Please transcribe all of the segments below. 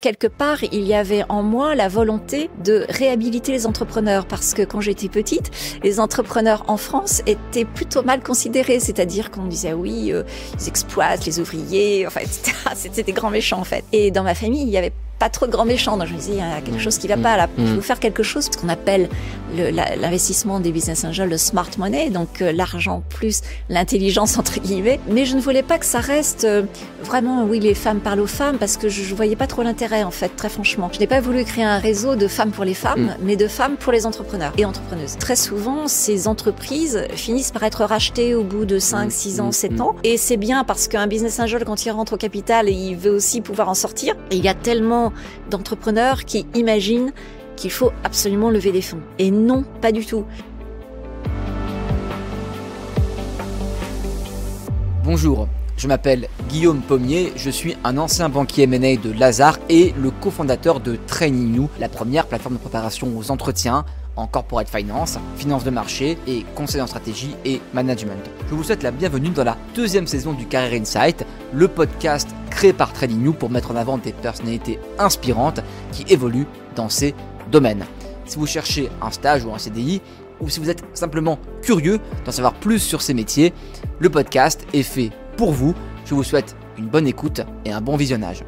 Quelque part, il y avait en moi la volonté de réhabiliter les entrepreneurs parce que quand j'étais petite, les entrepreneurs en France étaient plutôt mal considérés. C'est-à-dire qu'on disait oui, ils exploitent les ouvriers, enfin, etc. C'était des grands méchants en fait. Et dans ma famille, il y avait pas trop de grands méchants. Donc je me disais, il y a quelque chose qui va pas là. Il faut faire quelque chose, ce qu'on appelle l'investissement des business angels, le smart money, donc l'argent plus l'intelligence entre guillemets. Mais je ne voulais pas que ça reste vraiment, oui, les femmes parlent aux femmes, parce que je voyais pas trop l'intérêt en fait, très franchement. Je n'ai pas voulu créer un réseau de femmes pour les femmes, mais de femmes pour les entrepreneurs et entrepreneuses. Très souvent, ces entreprises finissent par être rachetées au bout de 5, 6 ans, 7 ans. Et c'est bien parce qu'un business angel, quand il rentre au capital, il veut aussi pouvoir en sortir. Et il y a tellement d'entrepreneurs qui imaginent qu'il faut absolument lever des fonds. Et non, pas du tout. Bonjour, je m'appelle Guillaume Pommier, je suis un ancien banquier M&A de Lazard et le cofondateur de Training You, la première plateforme de préparation aux entretiens en corporate finance, finance de marché et conseil en stratégie et management. Je vous souhaite la bienvenue dans la deuxième saison du Career Insight, le podcast créé par Training You pour mettre en avant des personnalités inspirantes qui évoluent dans ces domaines. Si vous cherchez un stage ou un CDI, ou si vous êtes simplement curieux d'en savoir plus sur ces métiers, le podcast est fait pour vous. Je vous souhaite une bonne écoute et un bon visionnage.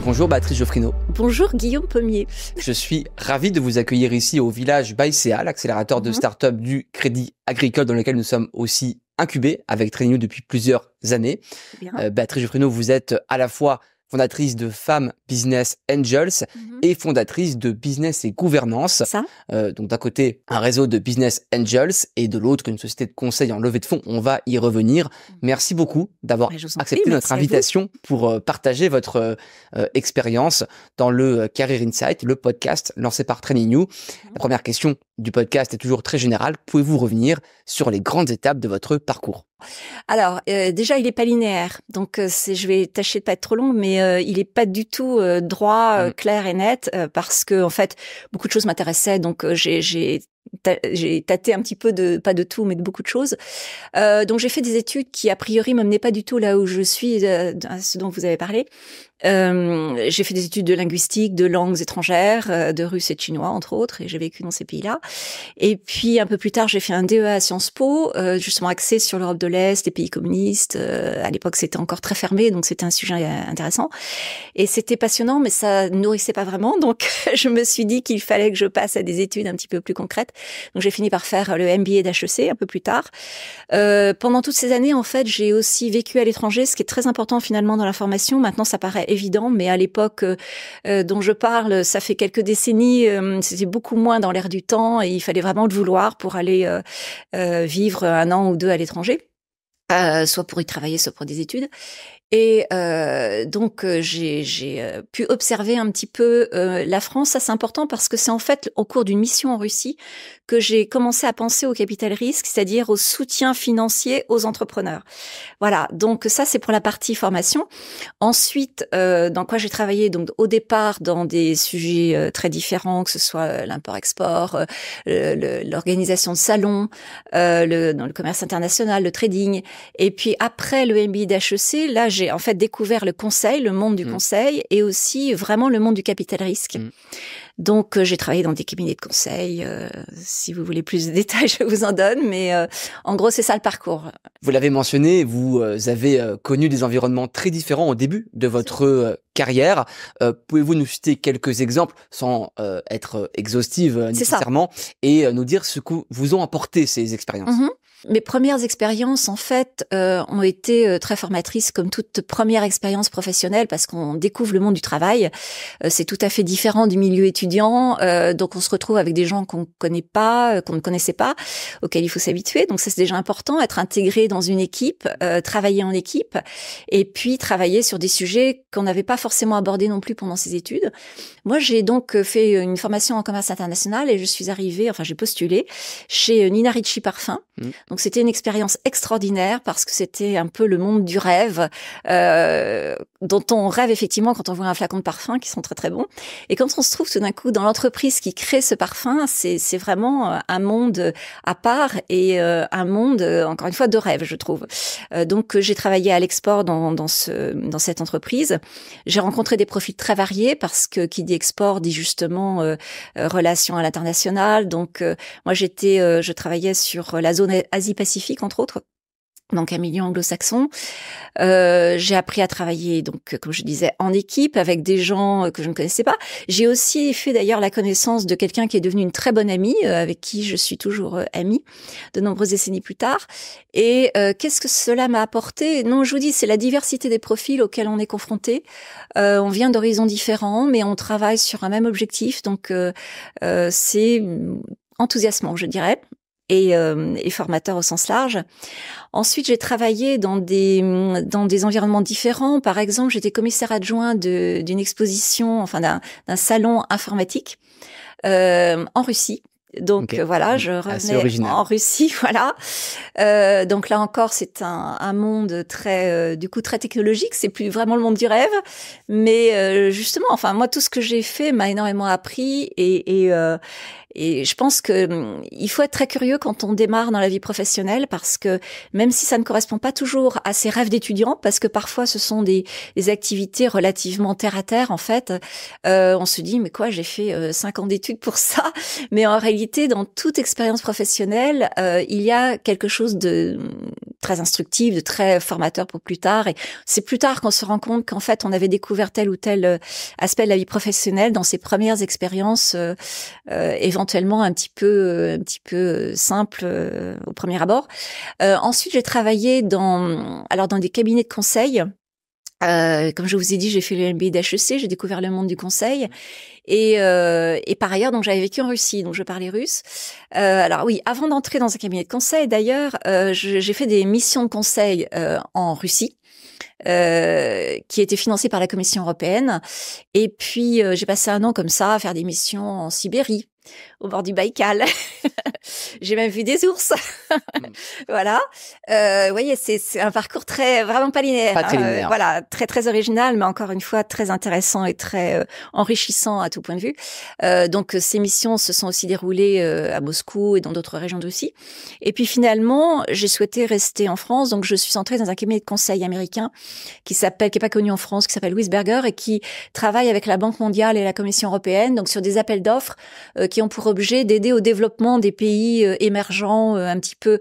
Bonjour Béatrice Geoffrineau. Bonjour Guillaume Pommier. Je suis ravi de vous accueillir ici au village ByCA, l'accélérateur de start-up du crédit agricole dans lequel nous sommes aussi incubés avec Training You depuis plusieurs années. Béatrice Geoffrineau, vous êtes à la fois fondatrice de Femmes Business Angels et fondatrice de Business et Gouvernance. Donc d'un côté, un réseau de Business Angels et de l'autre, une société de conseil en levée de fonds. On va y revenir. Merci beaucoup d'avoir accepté notre invitation pour partager votre expérience dans le Career Insight, le podcast lancé par Training You. La première question du podcast est toujours très générale. Pouvez-vous revenir sur les grandes étapes de votre parcours ? Alors, déjà, il est pas linéaire. Donc, je vais tâcher de pas être trop long, mais il est pas du tout droit, clair et net, parce que en fait, beaucoup de choses m'intéressaient. Donc, j'ai tâté un petit peu pas de tout, mais de beaucoup de choses. Donc, j'ai fait des études qui, a priori, me menaient pas du tout là où je suis, ce dont vous avez parlé. J'ai fait des études de linguistique, de langues étrangères, de russe et de chinois, entre autres, et j'ai vécu dans ces pays-là. Et puis, un peu plus tard, j'ai fait un DEA à Sciences Po, justement axé sur l'Europe de l'Est, les pays communistes. À l'époque, c'était encore très fermé, donc c'était un sujet intéressant. Et c'était passionnant, mais ça nourrissait pas vraiment. Donc, je me suis dit qu'il fallait que je passe à des études un petit peu plus concrètes. Donc, j'ai fini par faire le MBA d'HEC un peu plus tard. Pendant toutes ces années, en fait, j'ai aussi vécu à l'étranger, ce qui est très important finalement dans la formation. Maintenant, ça paraît évident, mais à l'époque dont je parle, ça fait quelques décennies, c'était beaucoup moins dans l'air du temps et il fallait vraiment le vouloir pour aller vivre 1 an ou 2 à l'étranger, soit pour y travailler, soit pour des études. Et donc j'ai pu observer un petit peu la France. Ça, c'est important parce que c'est en fait au cours d'une mission en Russie que j'ai commencé à penser au capital risque, c'est-à-dire au soutien financier aux entrepreneurs. Voilà, donc ça c'est pour la partie formation. Ensuite, dans quoi j'ai travaillé, donc au départ dans des sujets très différents, que ce soit l'import-export, l'organisation de salons, dans le commerce international, le trading. Et puis après le MBA d'HEC, là j'ai en fait découvert le conseil, le monde du conseil et aussi vraiment le monde du capital risque. Donc, j'ai travaillé dans des cabinets de conseil. Si vous voulez plus de détails, je vous en donne. Mais en gros, c'est ça le parcours. Vous l'avez mentionné, vous avez connu des environnements très différents au début de votre carrière. Pouvez-vous nous citer quelques exemples, sans être exhaustive nécessairement, et nous dire ce que vous ont apporté ces expériences ? Mes premières expériences, en fait, ont été très formatrices, comme toute première expérience professionnelle, parce qu'on découvre le monde du travail. C'est tout à fait différent du milieu étudiant, donc on se retrouve avec des gens qu'on connaît pas, qu'on ne connaissait pas, auxquels il faut s'habituer. Donc ça, c'est déjà important, être intégré dans une équipe, travailler en équipe, et puis travailler sur des sujets qu'on n'avait pas forcément abordés non plus pendant ces études. Moi, j'ai donc fait une formation en commerce international et je suis arrivée, enfin j'ai postulé chez Nina Ricci Parfum. Donc c'était une expérience extraordinaire parce que c'était un peu le monde du rêve, dont on rêve effectivement quand on voit un flacon de parfum qui sont très très bons. Et quand on se trouve tout d'un coup dans l'entreprise qui crée ce parfum, c'est vraiment un monde à part et un monde, encore une fois, de rêve, je trouve. Donc j'ai travaillé à l'export dans cette entreprise. J'ai rencontré des profils très variés parce que qui dit export dit justement relations à l'international. Donc moi je travaillais sur la zone Asie-Pacifique entre autres. Donc un milieu anglo-saxon. J'ai appris à travailler, donc comme je disais, en équipe avec des gens que je ne connaissais pas. J'ai aussi fait d'ailleurs la connaissance de quelqu'un qui est devenu une très bonne amie, avec qui je suis toujours amie de nombreuses décennies plus tard. Et qu'est-ce que cela m'a apporté? Non, je vous dis, c'est la diversité des profils auxquels on est confronté. On vient d'horizons différents, mais on travaille sur un même objectif. Donc c'est enthousiasmant, je dirais. Et formateur au sens large. Ensuite, j'ai travaillé dans des environnements différents. Par exemple, j'étais commissaire adjoint d'une exposition, enfin d'un salon informatique en Russie. Donc voilà, je revenais en Russie, voilà. Donc là encore, c'est un monde très, du coup, très technologique. C'est plus vraiment le monde du rêve, mais justement, enfin moi, tout ce que j'ai fait m'a énormément appris et je pense que il faut être très curieux quand on démarre dans la vie professionnelle parce que même si ça ne correspond pas toujours à ses rêves d'étudiant, parce que parfois ce sont des activités relativement terre à terre en fait, on se dit mais quoi, j'ai fait 5 ans d'études pour ça, mais en réalité dans toute expérience professionnelle, il y a quelque chose de très instructif, de très formateur pour plus tard et c'est plus tard qu'on se rend compte qu'en fait on avait découvert tel ou tel aspect de la vie professionnelle dans ses premières expériences éventuellement un petit peu simple au premier abord. Ensuite, j'ai travaillé dans des cabinets de conseil. Comme je vous ai dit, j'ai fait le MBA d'HEC, j'ai découvert le monde du conseil. Et par ailleurs, donc j'avais vécu en Russie, donc je parlais russe. Alors oui, avant d'entrer dans un cabinet de conseil, d'ailleurs, j'ai fait des missions de conseil en Russie. Qui était financée par la Commission européenne. Et puis, j'ai passé un an comme ça à faire des missions en Sibérie, au bord du Baïkal. J'ai même vu des ours. Voilà. Vous voyez, c'est un parcours vraiment pas linéaire. Pas très linéaire. Voilà, très très original, mais encore une fois très intéressant et très enrichissant à tout point de vue. Donc ces missions se sont aussi déroulées à Moscou et dans d'autres régions de Russie. Et puis finalement, j'ai souhaité rester en France, donc je suis entrée dans un cabinet de conseil américain qui est pas connu en France, qui s'appelle Wisberger et qui travaille avec la Banque mondiale et la Commission européenne, donc sur des appels d'offres qui ont pour objet d'aider au développement des pays émergents, un petit peu,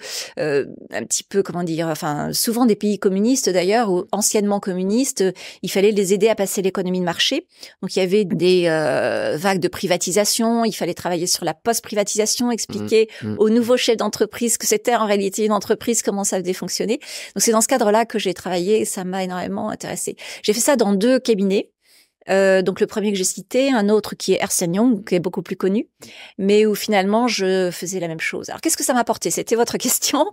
comment dire, enfin souvent des pays communistes d'ailleurs ou anciennement communistes. Il fallait les aider à passer l'économie de marché. Donc il y avait des vagues de privatisation. Il fallait travailler sur la post-privatisation, expliquer aux nouveaux chefs d'entreprise que c'était en réalité une entreprise, comment ça devait fonctionner. Donc c'est dans ce cadre-là que j'ai travaillé et ça m'a énormément intéressée. J'ai fait ça dans 2 cabinets. Donc le premier que j'ai cité, un autre qui est Ernst & Young, qui est beaucoup plus connu, mais où finalement je faisais la même chose. Alors qu'est-ce que ça m'a apporté? C'était votre question.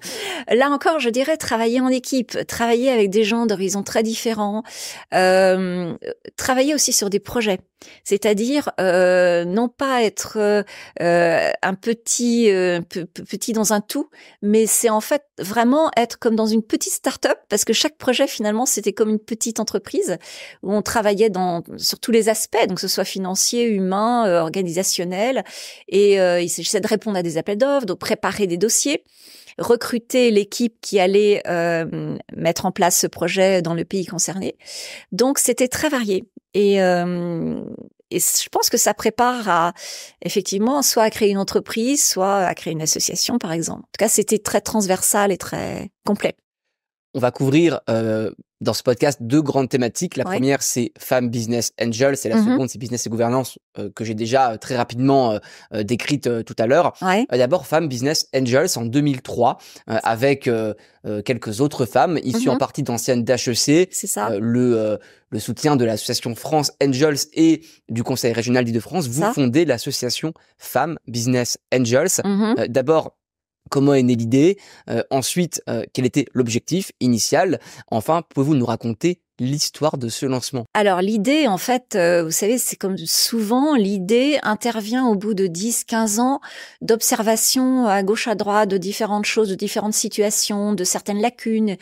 Là encore, je dirais travailler en équipe, travailler avec des gens d'horizons très différents, travailler aussi sur des projets. C'est-à-dire non pas être un petit dans un tout, mais c'est en fait vraiment être comme dans une petite start-up parce que chaque projet finalement c'était comme une petite entreprise où on travaillait sur tous les aspects, donc que ce soit financier, humain, organisationnel, et il s'agissait de répondre à des appels d'offres, de préparer des dossiers, recruter l'équipe qui allait mettre en place ce projet dans le pays concerné. Donc c'était très varié et je pense que ça prépare effectivement soit à créer une entreprise, soit à créer une association par exemple. En tout cas, c'était très transversal et très complet. On va couvrir dans ce podcast 2 grandes thématiques. La première, c'est Femmes Business Angels, et la seconde, c'est Business et Gouvernance, que j'ai déjà très rapidement décrite tout à l'heure. D'abord, Femmes Business Angels en 2003, avec quelques autres femmes issues en partie d'anciennes d'HEC, le soutien de l'association France Angels et du Conseil régional d'Île-de-France. Vous fondez l'association Femmes Business Angels. D'abord, comment est née l'idée? Ensuite, quel était l'objectif initial? Enfin, pouvez-vous nous raconter l'histoire de ce lancement? Alors l'idée, en fait, vous savez, c'est comme souvent, l'idée intervient au bout de 10-15 ans d'observation à gauche, à droite, de différentes choses, de différentes situations, de certaines lacunes.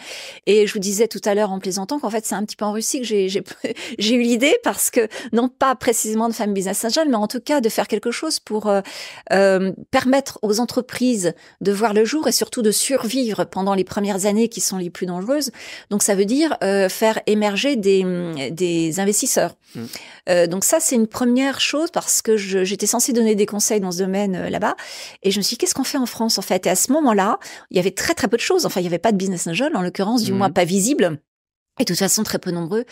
Et je vous disais tout à l'heure en plaisantant qu'en fait, c'est un petit peu en Russie que j'ai eu l'idée, parce que, non pas précisément de Femmes Business Angel, mais en tout cas de faire quelque chose pour permettre aux entreprises de voir le jour et surtout de survivre pendant les premières années qui sont les plus dangereuses. Donc ça veut dire faire émerger des investisseurs. Donc ça, c'est une première chose, parce que j'étais censée donner des conseils dans ce domaine là-bas, et je me suis dit, qu'est-ce qu'on fait en France en fait? Et à ce moment-là, il y avait très très peu de choses. Enfin, il y avait pas de business angel, en l'occurrence, du moins pas visible. Et de toute façon, très peu nombreux.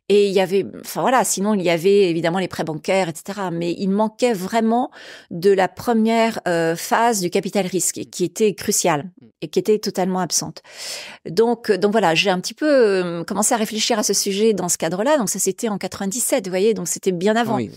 Et il y avait, enfin voilà, sinon il y avait évidemment les prêts bancaires, etc. Mais il manquait vraiment de la première phase du capital risque, qui était cruciale et qui était totalement absente. Donc voilà, j'ai un petit peu commencé à réfléchir à ce sujet dans ce cadre-là. Donc ça, c'était en 97, vous voyez, donc c'était bien avant. Oui.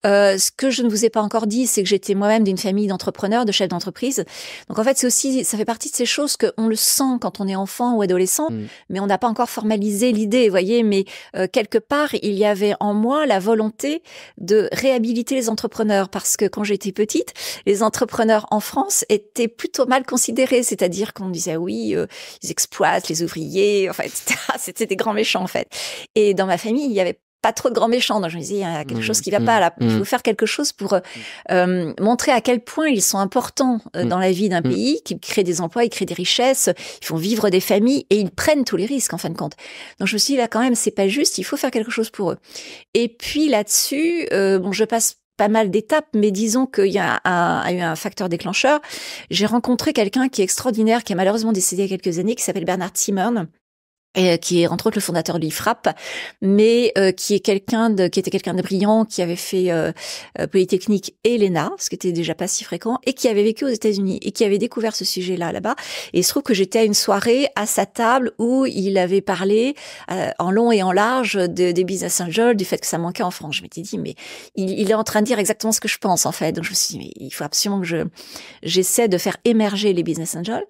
Ce que je ne vous ai pas encore dit, c'est que j'étais moi-même d'une famille d'entrepreneurs, de chefs d'entreprise. Donc en fait, ça fait partie de ces choses qu'on le sent quand on est enfant ou adolescent, mais on n'a pas encore formalisé l'idée, vous voyez, mais quelque part, il y avait en moi la volonté de réhabiliter les entrepreneurs, parce que quand j'étais petite, les entrepreneurs en France étaient plutôt mal considérés, c'est-à-dire qu'on disait oui, ils exploitent les ouvriers, enfin, etc. C'était des grands méchants en fait. Et dans ma famille, il y avait pas trop de grands méchants. Donc je me disais, il y a quelque chose qui va pas là. Il faut faire quelque chose pour montrer à quel point ils sont importants dans la vie d'un pays, qu'ils créent des emplois, ils créent des richesses, ils font vivre des familles et ils prennent tous les risques en fin de compte. Donc je me suis dit, là quand même, c'est pas juste, il faut faire quelque chose pour eux. Et puis là-dessus, bon, je passe pas mal d'étapes, mais disons qu'il y a eu un facteur déclencheur. J'ai rencontré quelqu'un qui est extraordinaire, qui a malheureusement décédé il y a quelques années, qui s'appelle Bernard Zimmern, et qui est entre autres le fondateur de l'IFRAP, mais qui était quelqu'un de brillant, qui avait fait Polytechnique et l'ENA, ce qui était déjà pas si fréquent, et qui avait vécu aux États-Unis et qui avait découvert ce sujet-là là-bas. Et il se trouve que j'étais à une soirée à sa table où il avait parlé en long et en large des business angels, du fait que ça manquait en France. Je m'étais dit, mais il est en train de dire exactement ce que je pense en fait. Donc je me suis dit, mais il faut absolument que j'essaie de faire émerger les business angels.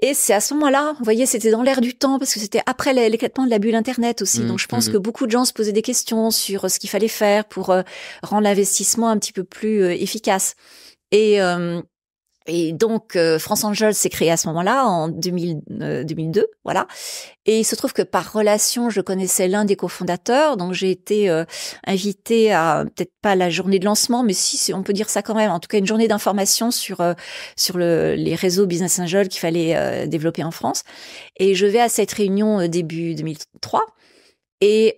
Et c'est à ce moment-là, vous voyez, c'était dans l'air du temps, parce que c'était après l'éclatement de la bulle Internet aussi. Donc, je pense que beaucoup de gens se posaient des questions sur ce qu'il fallait faire pour rendre l'investissement un petit peu plus efficace. Et donc, France Angel s'est créé à ce moment-là, en 2002, voilà. Et il se trouve que par relation, je connaissais l'un des cofondateurs, donc j'ai été invitée à, peut-être pas la journée de lancement, mais si on peut dire ça quand même, en tout cas une journée d'information sur les réseaux Business Angel qu'il fallait développer en France. Et je vais à cette réunion début 2003, et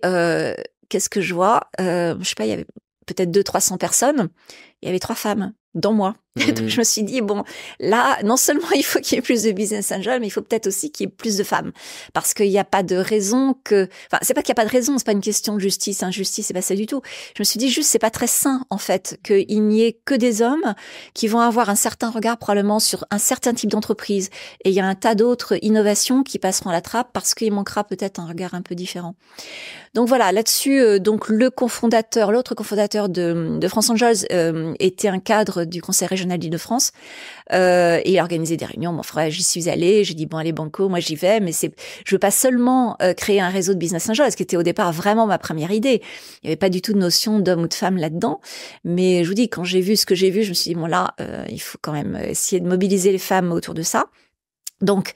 qu'est-ce que je vois? Je sais pas, il y avait peut-être 200-300 personnes, il y avait 3 femmes, dont moi. Donc je me suis dit, bon, là, non seulement il faut qu'il y ait plus de business angels, mais il faut peut-être aussi qu'il y ait plus de femmes. Parce qu'il n'y a pas de raison enfin, c'est pas qu'il n'y a pas de raison, c'est pas une question de justice, injustice, c'est pas ça du tout. Je me suis dit juste, c'est pas très sain, en fait, qu'il n'y ait que des hommes qui vont avoir un certain regard probablement sur un certain type d'entreprise. Et il y a un tas d'autres innovations qui passeront à la trappe parce qu'il manquera peut-être un regard un peu différent. Donc voilà, là-dessus, donc l'autre cofondateur de France Angels était un cadre du conseil régional d'Île-de-France, et il a organisé des réunions. Mon frère, j'y suis allée, j'ai dit bon allez banco, moi j'y vais, mais je veux pas seulement créer un réseau de business angels, ce qui était au départ vraiment ma première idée. Il y avait pas du tout de notion d'homme ou de femme là-dedans, mais je vous dis, quand j'ai vu ce que j'ai vu, je me suis dit bon là, il faut quand même essayer de mobiliser les femmes autour de ça. Donc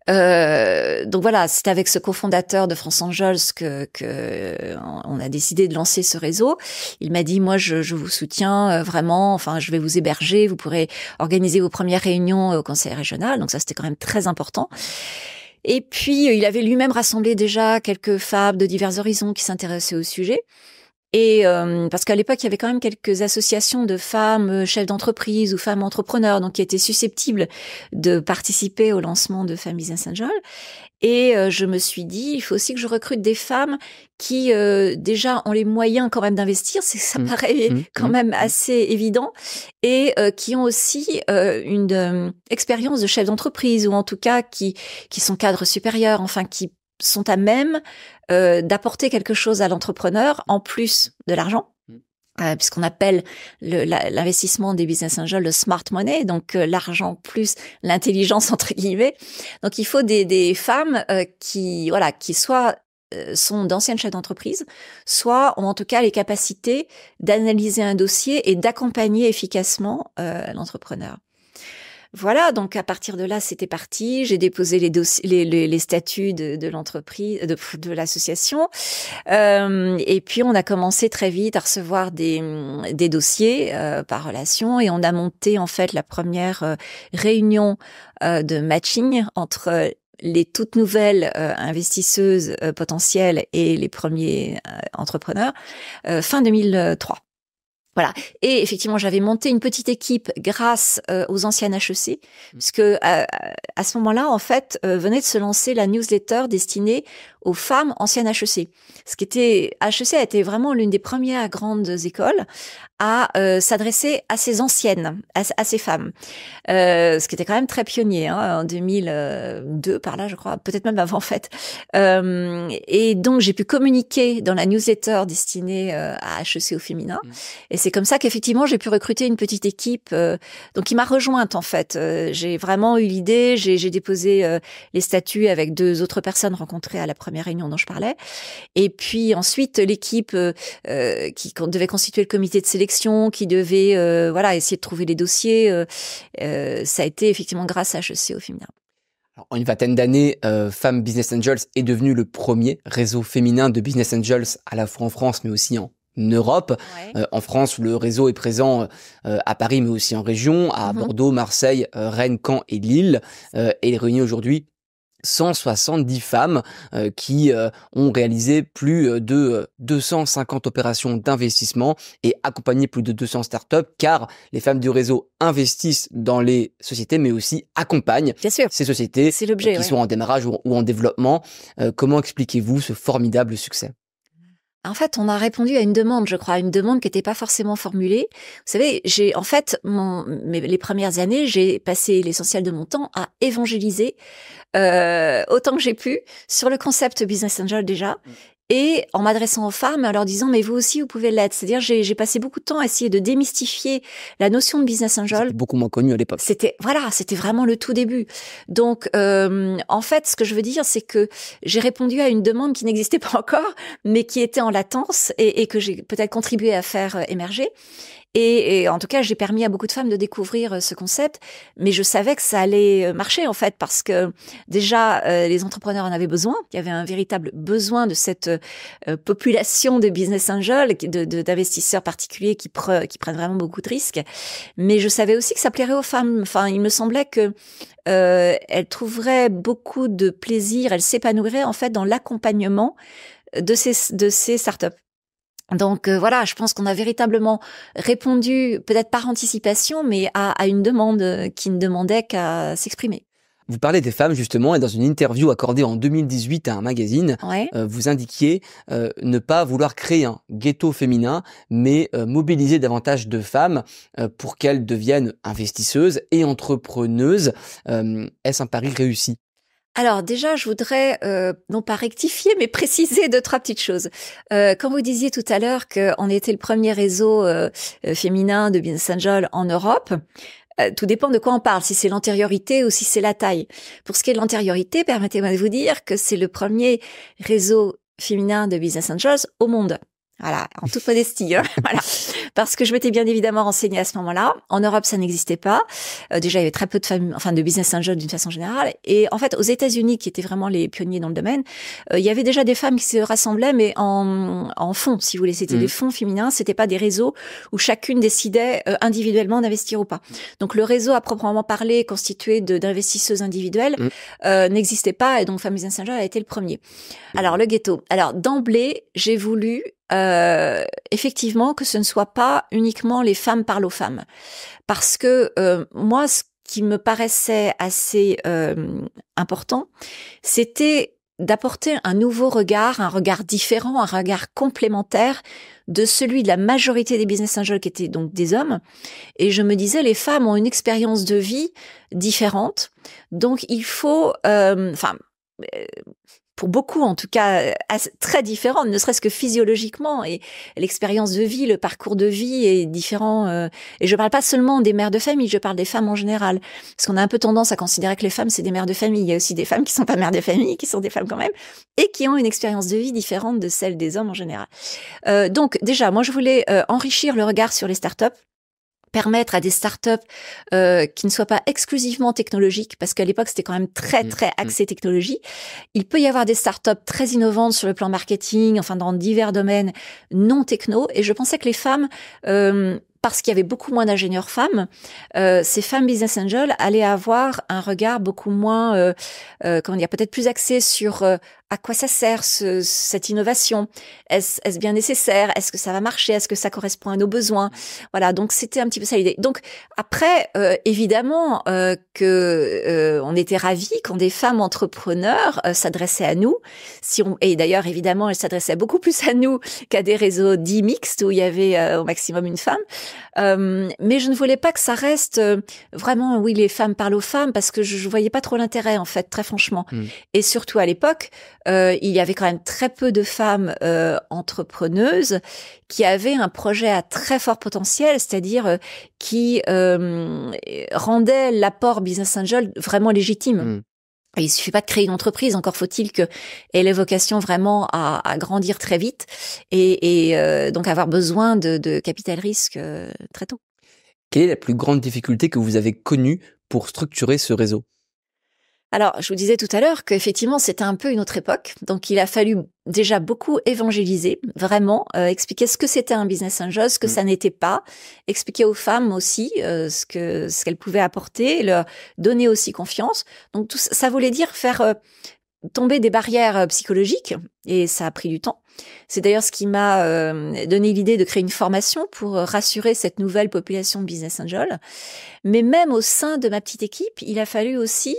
voilà, c'est avec ce cofondateur de France Angels que on a décidé de lancer ce réseau. Il m'a dit, moi, je vous soutiens vraiment. Enfin, je vais vous héberger. Vous pourrez organiser vos premières réunions au conseil régional. Donc ça, c'était quand même très important. Et puis, il avait lui-même rassemblé déjà quelques femmes de divers horizons qui s'intéressaient au sujet. Et parce qu'à l'époque, il y avait quand même quelques associations de femmes chefs d'entreprise ou femmes entrepreneurs, donc qui étaient susceptibles de participer au lancement de Femmes Business Angel. Et je me suis dit, il faut aussi que je recrute des femmes qui déjà ont les moyens quand même d'investir, ça paraît quand même assez évident, et qui ont aussi une expérience de chef d'entreprise, ou en tout cas qui sont cadres supérieurs, enfin qui sont à même d'apporter quelque chose à l'entrepreneur en plus de l'argent, puisqu'on appelle l'investissement des business angels le smart money, donc l'argent plus l'intelligence entre guillemets. Donc il faut des femmes qui soient sont d'anciennes chefs d'entreprise, soit ont en tout cas les capacités d'analyser un dossier et d'accompagner efficacement l'entrepreneur. Voilà, donc à partir de là, c'était parti. J'ai déposé les statuts de l'entreprise, de l'association, et puis on a commencé très vite à recevoir des dossiers par relation, et on a monté en fait la première réunion de matching entre les toutes nouvelles investisseuses potentielles et les premiers entrepreneurs fin 2003. Voilà. Et effectivement, j'avais monté une petite équipe grâce aux anciennes HEC, puisque à ce moment-là, en fait, venait de se lancer la newsletter destinée aux femmes anciennes HEC. HEC a été vraiment l'une des premières grandes écoles à s'adresser à ces anciennes, à ces femmes. Ce qui était quand même très pionnier, hein, en 2002, par là, je crois, peut-être même avant, en fait. Et donc, j'ai pu communiquer dans la newsletter destinée à HEC au féminin. Et c'est comme ça qu'effectivement, j'ai pu recruter une petite équipe donc qui m'a rejointe, en fait. J'ai vraiment eu l'idée, j'ai déposé les statuts avec 2 autres personnes rencontrées à la première réunion dont je parlais. Et puis ensuite, l'équipe qui devait constituer le comité de sélection, qui devait essayer de trouver les dossiers, ça a été effectivement grâce à HEC au féminin. Alors, en une vingtaine d'années, Femmes Business Angels est devenu le premier réseau féminin de Business Angels, à la fois en France, mais aussi en Europe. Ouais. En France, le réseau est présent à Paris, mais aussi en région, à Bordeaux, Marseille, Rennes, Caen et Lille. Et il réunit aujourd'hui 170 femmes qui ont réalisé plus de 250 opérations d'investissement et accompagné plus de 200 startups, car les femmes du réseau investissent dans les sociétés, mais aussi accompagnent ces sociétés qui sont en démarrage ou en développement. Comment expliquez-vous ce formidable succès ? En fait, on a répondu à une demande, je crois, une demande qui n'était pas forcément formulée. Vous savez, les premières années, j'ai passé l'essentiel de mon temps à évangéliser autant que j'ai pu sur le concept Business Angel déjà. Et en m'adressant aux femmes, en leur disant, mais vous aussi, vous pouvez l'être. C'est-à-dire, j'ai passé beaucoup de temps à essayer de démystifier la notion de business angel. C'était beaucoup moins connu à l'époque. C'était vraiment le tout début. Donc, en fait, ce que je veux dire, c'est que j'ai répondu à une demande qui n'existait pas encore, mais qui était en latence et que j'ai peut-être contribué à faire émerger. Et en tout cas, j'ai permis à beaucoup de femmes de découvrir ce concept, mais je savais que ça allait marcher en fait, parce que déjà les entrepreneurs en avaient besoin. Il y avait un véritable besoin de cette population de business angels, d'investisseurs particuliers qui prennent vraiment beaucoup de risques. Mais je savais aussi que ça plairait aux femmes. Enfin, il me semblait que elles trouveraient beaucoup de plaisir, elles s'épanouiraient en fait dans l'accompagnement de ces startups. Donc voilà, je pense qu'on a véritablement répondu, peut-être par anticipation, mais à une demande qui ne demandait qu'à s'exprimer. Vous parlez des femmes justement, et dans une interview accordée en 2018 à un magazine, vous indiquiez ne pas vouloir créer un ghetto féminin, mais mobiliser davantage de femmes pour qu'elles deviennent investisseuses et entrepreneuses. Est-ce un pari réussi ? Alors déjà, je voudrais non pas rectifier, mais préciser 2-3 petites choses. Quand vous disiez tout à l'heure qu'on était le premier réseau féminin de Business Angel en Europe, tout dépend de quoi on parle, si c'est l'antériorité ou si c'est la taille. Pour ce qui est de l'antériorité, permettez-moi de vous dire que c'est le premier réseau féminin de Business Angels au monde. Voilà, en toute modestie, hein. Voilà. Parce que je m'étais bien évidemment renseignée à ce moment-là. En Europe, ça n'existait pas. Déjà, il y avait très peu de femmes, de business angels d'une façon générale. Et en fait, aux États-Unis, qui étaient vraiment les pionniers dans le domaine, il y avait déjà des femmes qui se rassemblaient, mais en fonds, si vous voulez. C'était des fonds féminins. C'était pas des réseaux où chacune décidait individuellement d'investir ou pas. Donc, le réseau à proprement parler, constitué d'investisseuses individuelles, n'existait pas. Et donc, Femmes Business Angel a été le premier. Alors, le ghetto. Alors, d'emblée, j'ai voulu effectivement que ce ne soit pas uniquement les femmes parlent aux femmes, parce que moi, ce qui me paraissait assez important, c'était d'apporter un nouveau regard, un regard différent, un regard complémentaire de celui de la majorité des business angels qui étaient donc des hommes. Et je me disais, les femmes ont une expérience de vie différente, donc il faut pour beaucoup en tout cas très différente, ne serait-ce que physiologiquement, et l'expérience de vie, le parcours de vie est différent. Et je parle pas seulement des mères de famille, je parle des femmes en général, parce qu'on a un peu tendance à considérer que les femmes c'est des mères de famille. Il y a aussi des femmes qui sont pas mères de famille, qui sont des femmes quand même, et qui ont une expérience de vie différente de celle des hommes en général. Donc déjà, moi je voulais enrichir le regard sur les startups, permettre à des startups qui ne soient pas exclusivement technologiques, parce qu'à l'époque c'était quand même très axé technologie. Il peut y avoir des startups très innovantes sur le plan marketing, enfin dans divers domaines non techno. Et je pensais que les femmes, parce qu'il y avait beaucoup moins d'ingénieurs femmes, ces femmes business angels allaient avoir un regard beaucoup moins, comment dire, peut-être plus axé sur à quoi ça sert cette innovation, est-ce bien nécessaire, est-ce que ça va marcher, est-ce que ça correspond à nos besoins, voilà. Donc c'était un petit peu ça l'idée. Donc après, évidemment que on était ravis quand des femmes entrepreneurs s'adressaient à nous. Et d'ailleurs évidemment elles s'adressaient beaucoup plus à nous qu'à des réseaux dits mixtes où il y avait au maximum une femme. Mais je ne voulais pas que ça reste vraiment, oui, les femmes parlent aux femmes, parce que je voyais pas trop l'intérêt, en fait, très franchement. Et surtout à l'époque, il y avait quand même très peu de femmes entrepreneuses qui avaient un projet à très fort potentiel, c'est-à-dire qui rendaient l'apport Business Angel vraiment légitime. Et il suffit pas de créer une entreprise, encore faut-il qu'elle ait vocation vraiment à grandir très vite et donc avoir besoin de capital risque très tôt. Quelle est la plus grande difficulté que vous avez connue pour structurer ce réseau ? Alors, je vous disais tout à l'heure qu'effectivement, c'était un peu une autre époque. Donc, il a fallu déjà beaucoup évangéliser, vraiment, expliquer ce que c'était un business angel, ce que ça n'était pas, expliquer aux femmes aussi ce qu'elles pouvaient apporter, leur donner aussi confiance. Donc, tout ça voulait dire faire tomber des barrières psychologiques, et ça a pris du temps. C'est d'ailleurs ce qui m'a donné l'idée de créer une formation pour rassurer cette nouvelle population de business angel. Mais même au sein de ma petite équipe, il a fallu aussi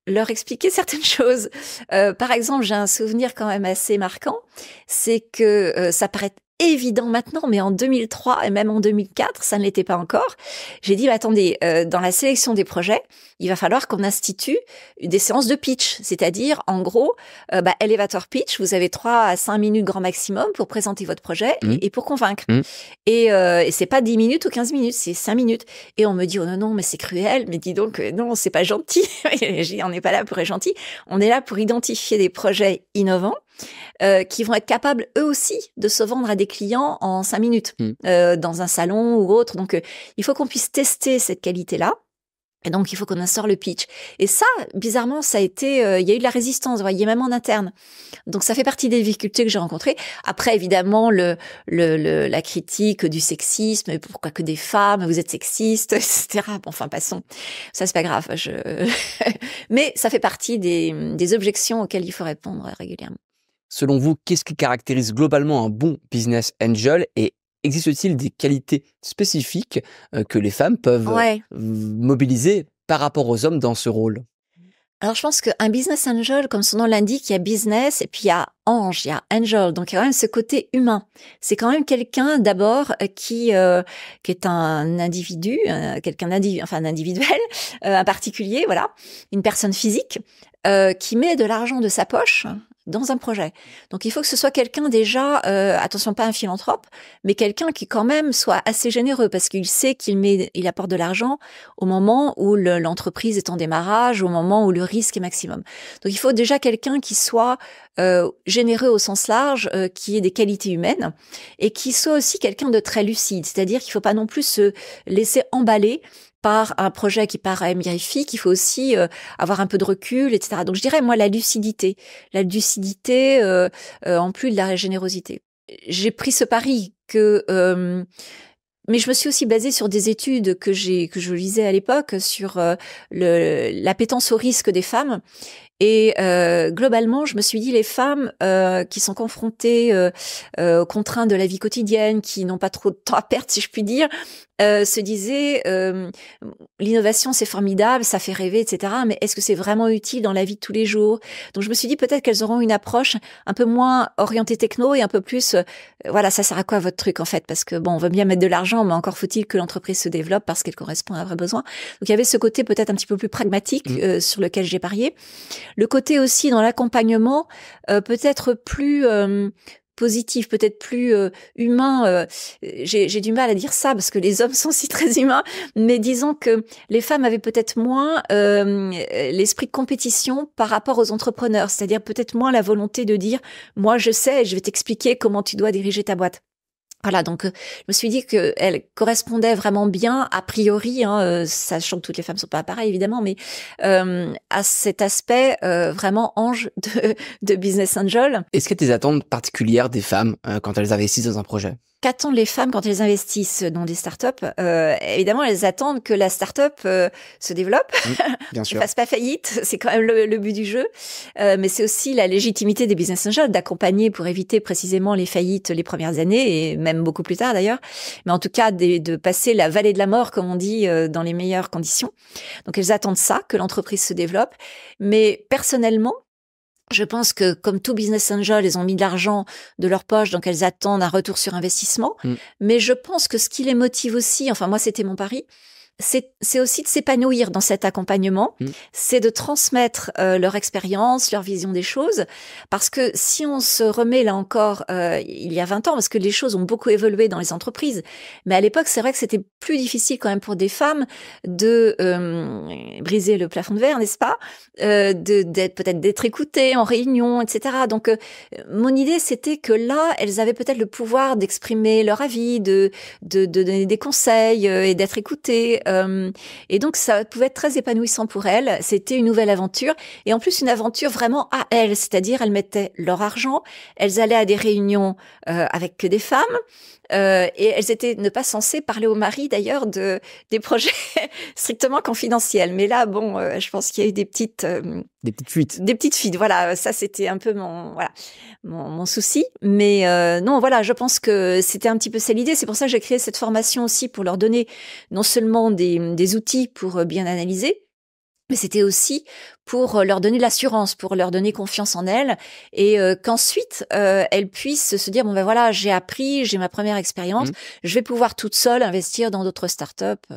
leur expliquer certaines choses. Par exemple, j'ai un souvenir quand même assez marquant, c'est que ça paraît évident maintenant, mais en 2003 et même en 2004, ça ne l'était pas encore. J'ai dit, attendez, dans la sélection des projets, il va falloir qu'on institue des séances de pitch, c'est-à-dire, en gros, elevator pitch, vous avez 3 à 5 minutes grand maximum pour présenter votre projet et pour convaincre. Et c'est pas 10 minutes ou 15 minutes, c'est 5 minutes. Et on me dit, oh non, mais c'est cruel, mais dis donc, non, c'est pas gentil. On n'est pas là pour être gentil, on est là pour identifier des projets innovants, qui vont être capables eux aussi de se vendre à des clients en 5 minutes dans un salon ou autre. Donc il faut qu'on puisse tester cette qualité-là. Et donc, il faut qu'on instaure le pitch. Et ça, bizarrement, ça a été, il y a eu de la résistance, vous voyez, même en interne. Donc, ça fait partie des difficultés que j'ai rencontrées. Après, évidemment, la critique du sexisme, pourquoi que des femmes, vous êtes sexistes, etc. Bon, enfin, passons. Ça, c'est pas grave. Mais ça fait partie des objections auxquelles il faut répondre régulièrement. Selon vous, qu'est-ce qui caractérise globalement un bon business angel, et existe-t-il des qualités spécifiques que les femmes peuvent mobiliser par rapport aux hommes dans ce rôle ? Alors, je pense qu'un business angel, comme son nom l'indique, il y a business et puis il y a ange, il y a angel. Donc, il y a quand même ce côté humain. C'est quand même quelqu'un d'abord qui est un individu, un individuel, un particulier, voilà, une personne physique qui met de l'argent de sa poche dans un projet. Donc, il faut que ce soit quelqu'un déjà, attention, pas un philanthrope, mais quelqu'un qui quand même soit assez généreux, parce qu'il sait il apporte de l'argent au moment où l'entreprise est en démarrage, au moment où le risque est maximum. Donc, il faut déjà quelqu'un qui soit généreux au sens large, qui ait des qualités humaines, et qui soit aussi quelqu'un de très lucide. C'est-à-dire qu'il ne faut pas non plus se laisser emballer par un projet qui paraît mirifique, il faut aussi avoir un peu de recul, etc. Donc je dirais, moi, la lucidité en plus de la générosité. J'ai pris ce pari mais je me suis aussi basée sur des études que je lisais à l'époque sur l'appétence au risque des femmes. Et globalement, je me suis dit, les femmes qui sont confrontées aux contraintes de la vie quotidienne, qui n'ont pas trop de temps à perdre, si je puis dire, se disaient l'innovation c'est formidable, ça fait rêver, etc. Mais est-ce que c'est vraiment utile dans la vie de tous les jours ? Donc je me suis dit peut-être qu'elles auront une approche un peu moins orientée techno et un peu plus, voilà, ça sert à quoi votre truc en fait ? Parce que bon, on veut bien mettre de l'argent, mais encore faut-il que l'entreprise se développe parce qu'elle correspond à un vrai besoin. Donc il y avait ce côté peut-être un petit peu plus pragmatique sur lequel j'ai parié. le côté aussi dans l'accompagnement peut-être plus positif, peut-être plus humain. J'ai du mal à dire ça parce que les hommes sont aussi très humains, mais disons que les femmes avaient peut-être moins l'esprit de compétition par rapport aux entrepreneurs, c'est-à-dire peut-être moins la volonté de dire « moi je sais, je vais t'expliquer comment tu dois diriger ta boîte ». Voilà, donc je me suis dit qu'elle correspondait vraiment bien, a priori, sachant que toutes les femmes sont pas pareilles évidemment, mais à cet aspect vraiment ange de Business Angel. Est-ce qu'il y a des attentes particulières des femmes quand elles investissent dans un projet? Qu'attendent les femmes quand elles investissent dans des startups? Évidemment, elles attendent que la startup se développe, bien sûr, ne fasse pas faillite. C'est quand même le but du jeu. Mais c'est aussi la légitimité des business angels d'accompagner pour éviter précisément les faillites les premières années et même beaucoup plus tard d'ailleurs. Mais en tout cas, de passer la vallée de la mort, comme on dit, dans les meilleures conditions. Donc, elles attendent ça, que l'entreprise se développe. Mais personnellement, je pense que, comme tout business angel, elles ont mis de l'argent de leur poche, donc elles attendent un retour sur investissement. Mais je pense que ce qui les motive aussi, enfin moi c'était mon pari, c'est aussi de s'épanouir dans cet accompagnement, c'est de transmettre leur expérience, leur vision des choses, parce que si on se remet là encore il y a 20 ans, parce que les choses ont beaucoup évolué dans les entreprises, mais à l'époque c'est vrai que c'était plus difficile quand même pour des femmes de briser le plafond de verre, n'est-ce pas, d'être écoutées en réunion, etc. Donc mon idée c'était que là elles avaient peut-être le pouvoir d'exprimer leur avis, de donner des conseils et d'être écoutées. Et donc, ça pouvait être très épanouissant pour elles. C'était une nouvelle aventure. Et en plus, une aventure vraiment à elles. C'est-à-dire, elles mettaient leur argent. Elles allaient à des réunions avec que des femmes. Et elles étaient ne pas censées parler au mari, d'ailleurs, des projets strictement confidentiels. Mais là, bon, je pense qu'il y a eu des petites fuites. Des petites fuites, voilà. Ça, c'était un peu mon souci. Mais non, voilà, je pense que c'était un petit peu ça l'idée. C'est pour ça que j'ai créé cette formation aussi, pour leur donner non seulement des outils pour bien analyser, mais c'était aussi pour leur donner de l'assurance, pour leur donner confiance en elles, et qu'ensuite elles puissent se dire bon ben voilà, j'ai appris, j'ai ma première expérience, je vais pouvoir toute seule investir dans d'autres startups.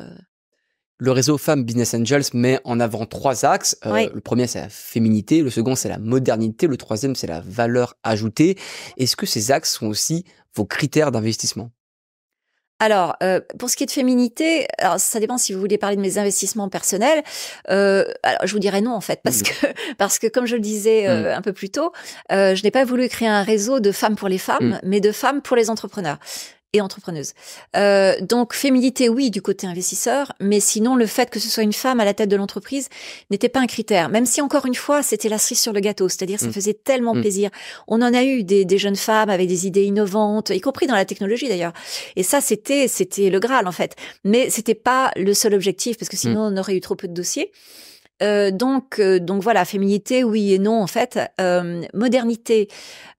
Le réseau Femmes Business Angels met en avant 3 axes. Le premier, c'est la féminité. Le second, c'est la modernité. Le troisième, c'est la valeur ajoutée. Est-ce que ces axes sont aussi vos critères d'investissement? Alors, pour ce qui est de féminité, alors ça dépend si vous voulez parler de mes investissements personnels. Alors, je vous dirais non en fait, parce que comme je le disais un peu plus tôt, je n'ai pas voulu créer un réseau de femmes pour les femmes, mais de femmes pour les entrepreneurs et entrepreneuses. Donc féminité, oui, du côté investisseur, mais sinon le fait que ce soit une femme à la tête de l'entreprise n'était pas un critère, même si encore une fois c'était la cerise sur le gâteau, c'est-à-dire ça faisait tellement plaisir. On en a eu des jeunes femmes avec des idées innovantes, y compris dans la technologie d'ailleurs, et ça c'était le Graal en fait, mais c'était pas le seul objectif, parce que sinon on aurait eu trop peu de dossiers. Donc voilà, féminité, oui et non en fait. Modernité,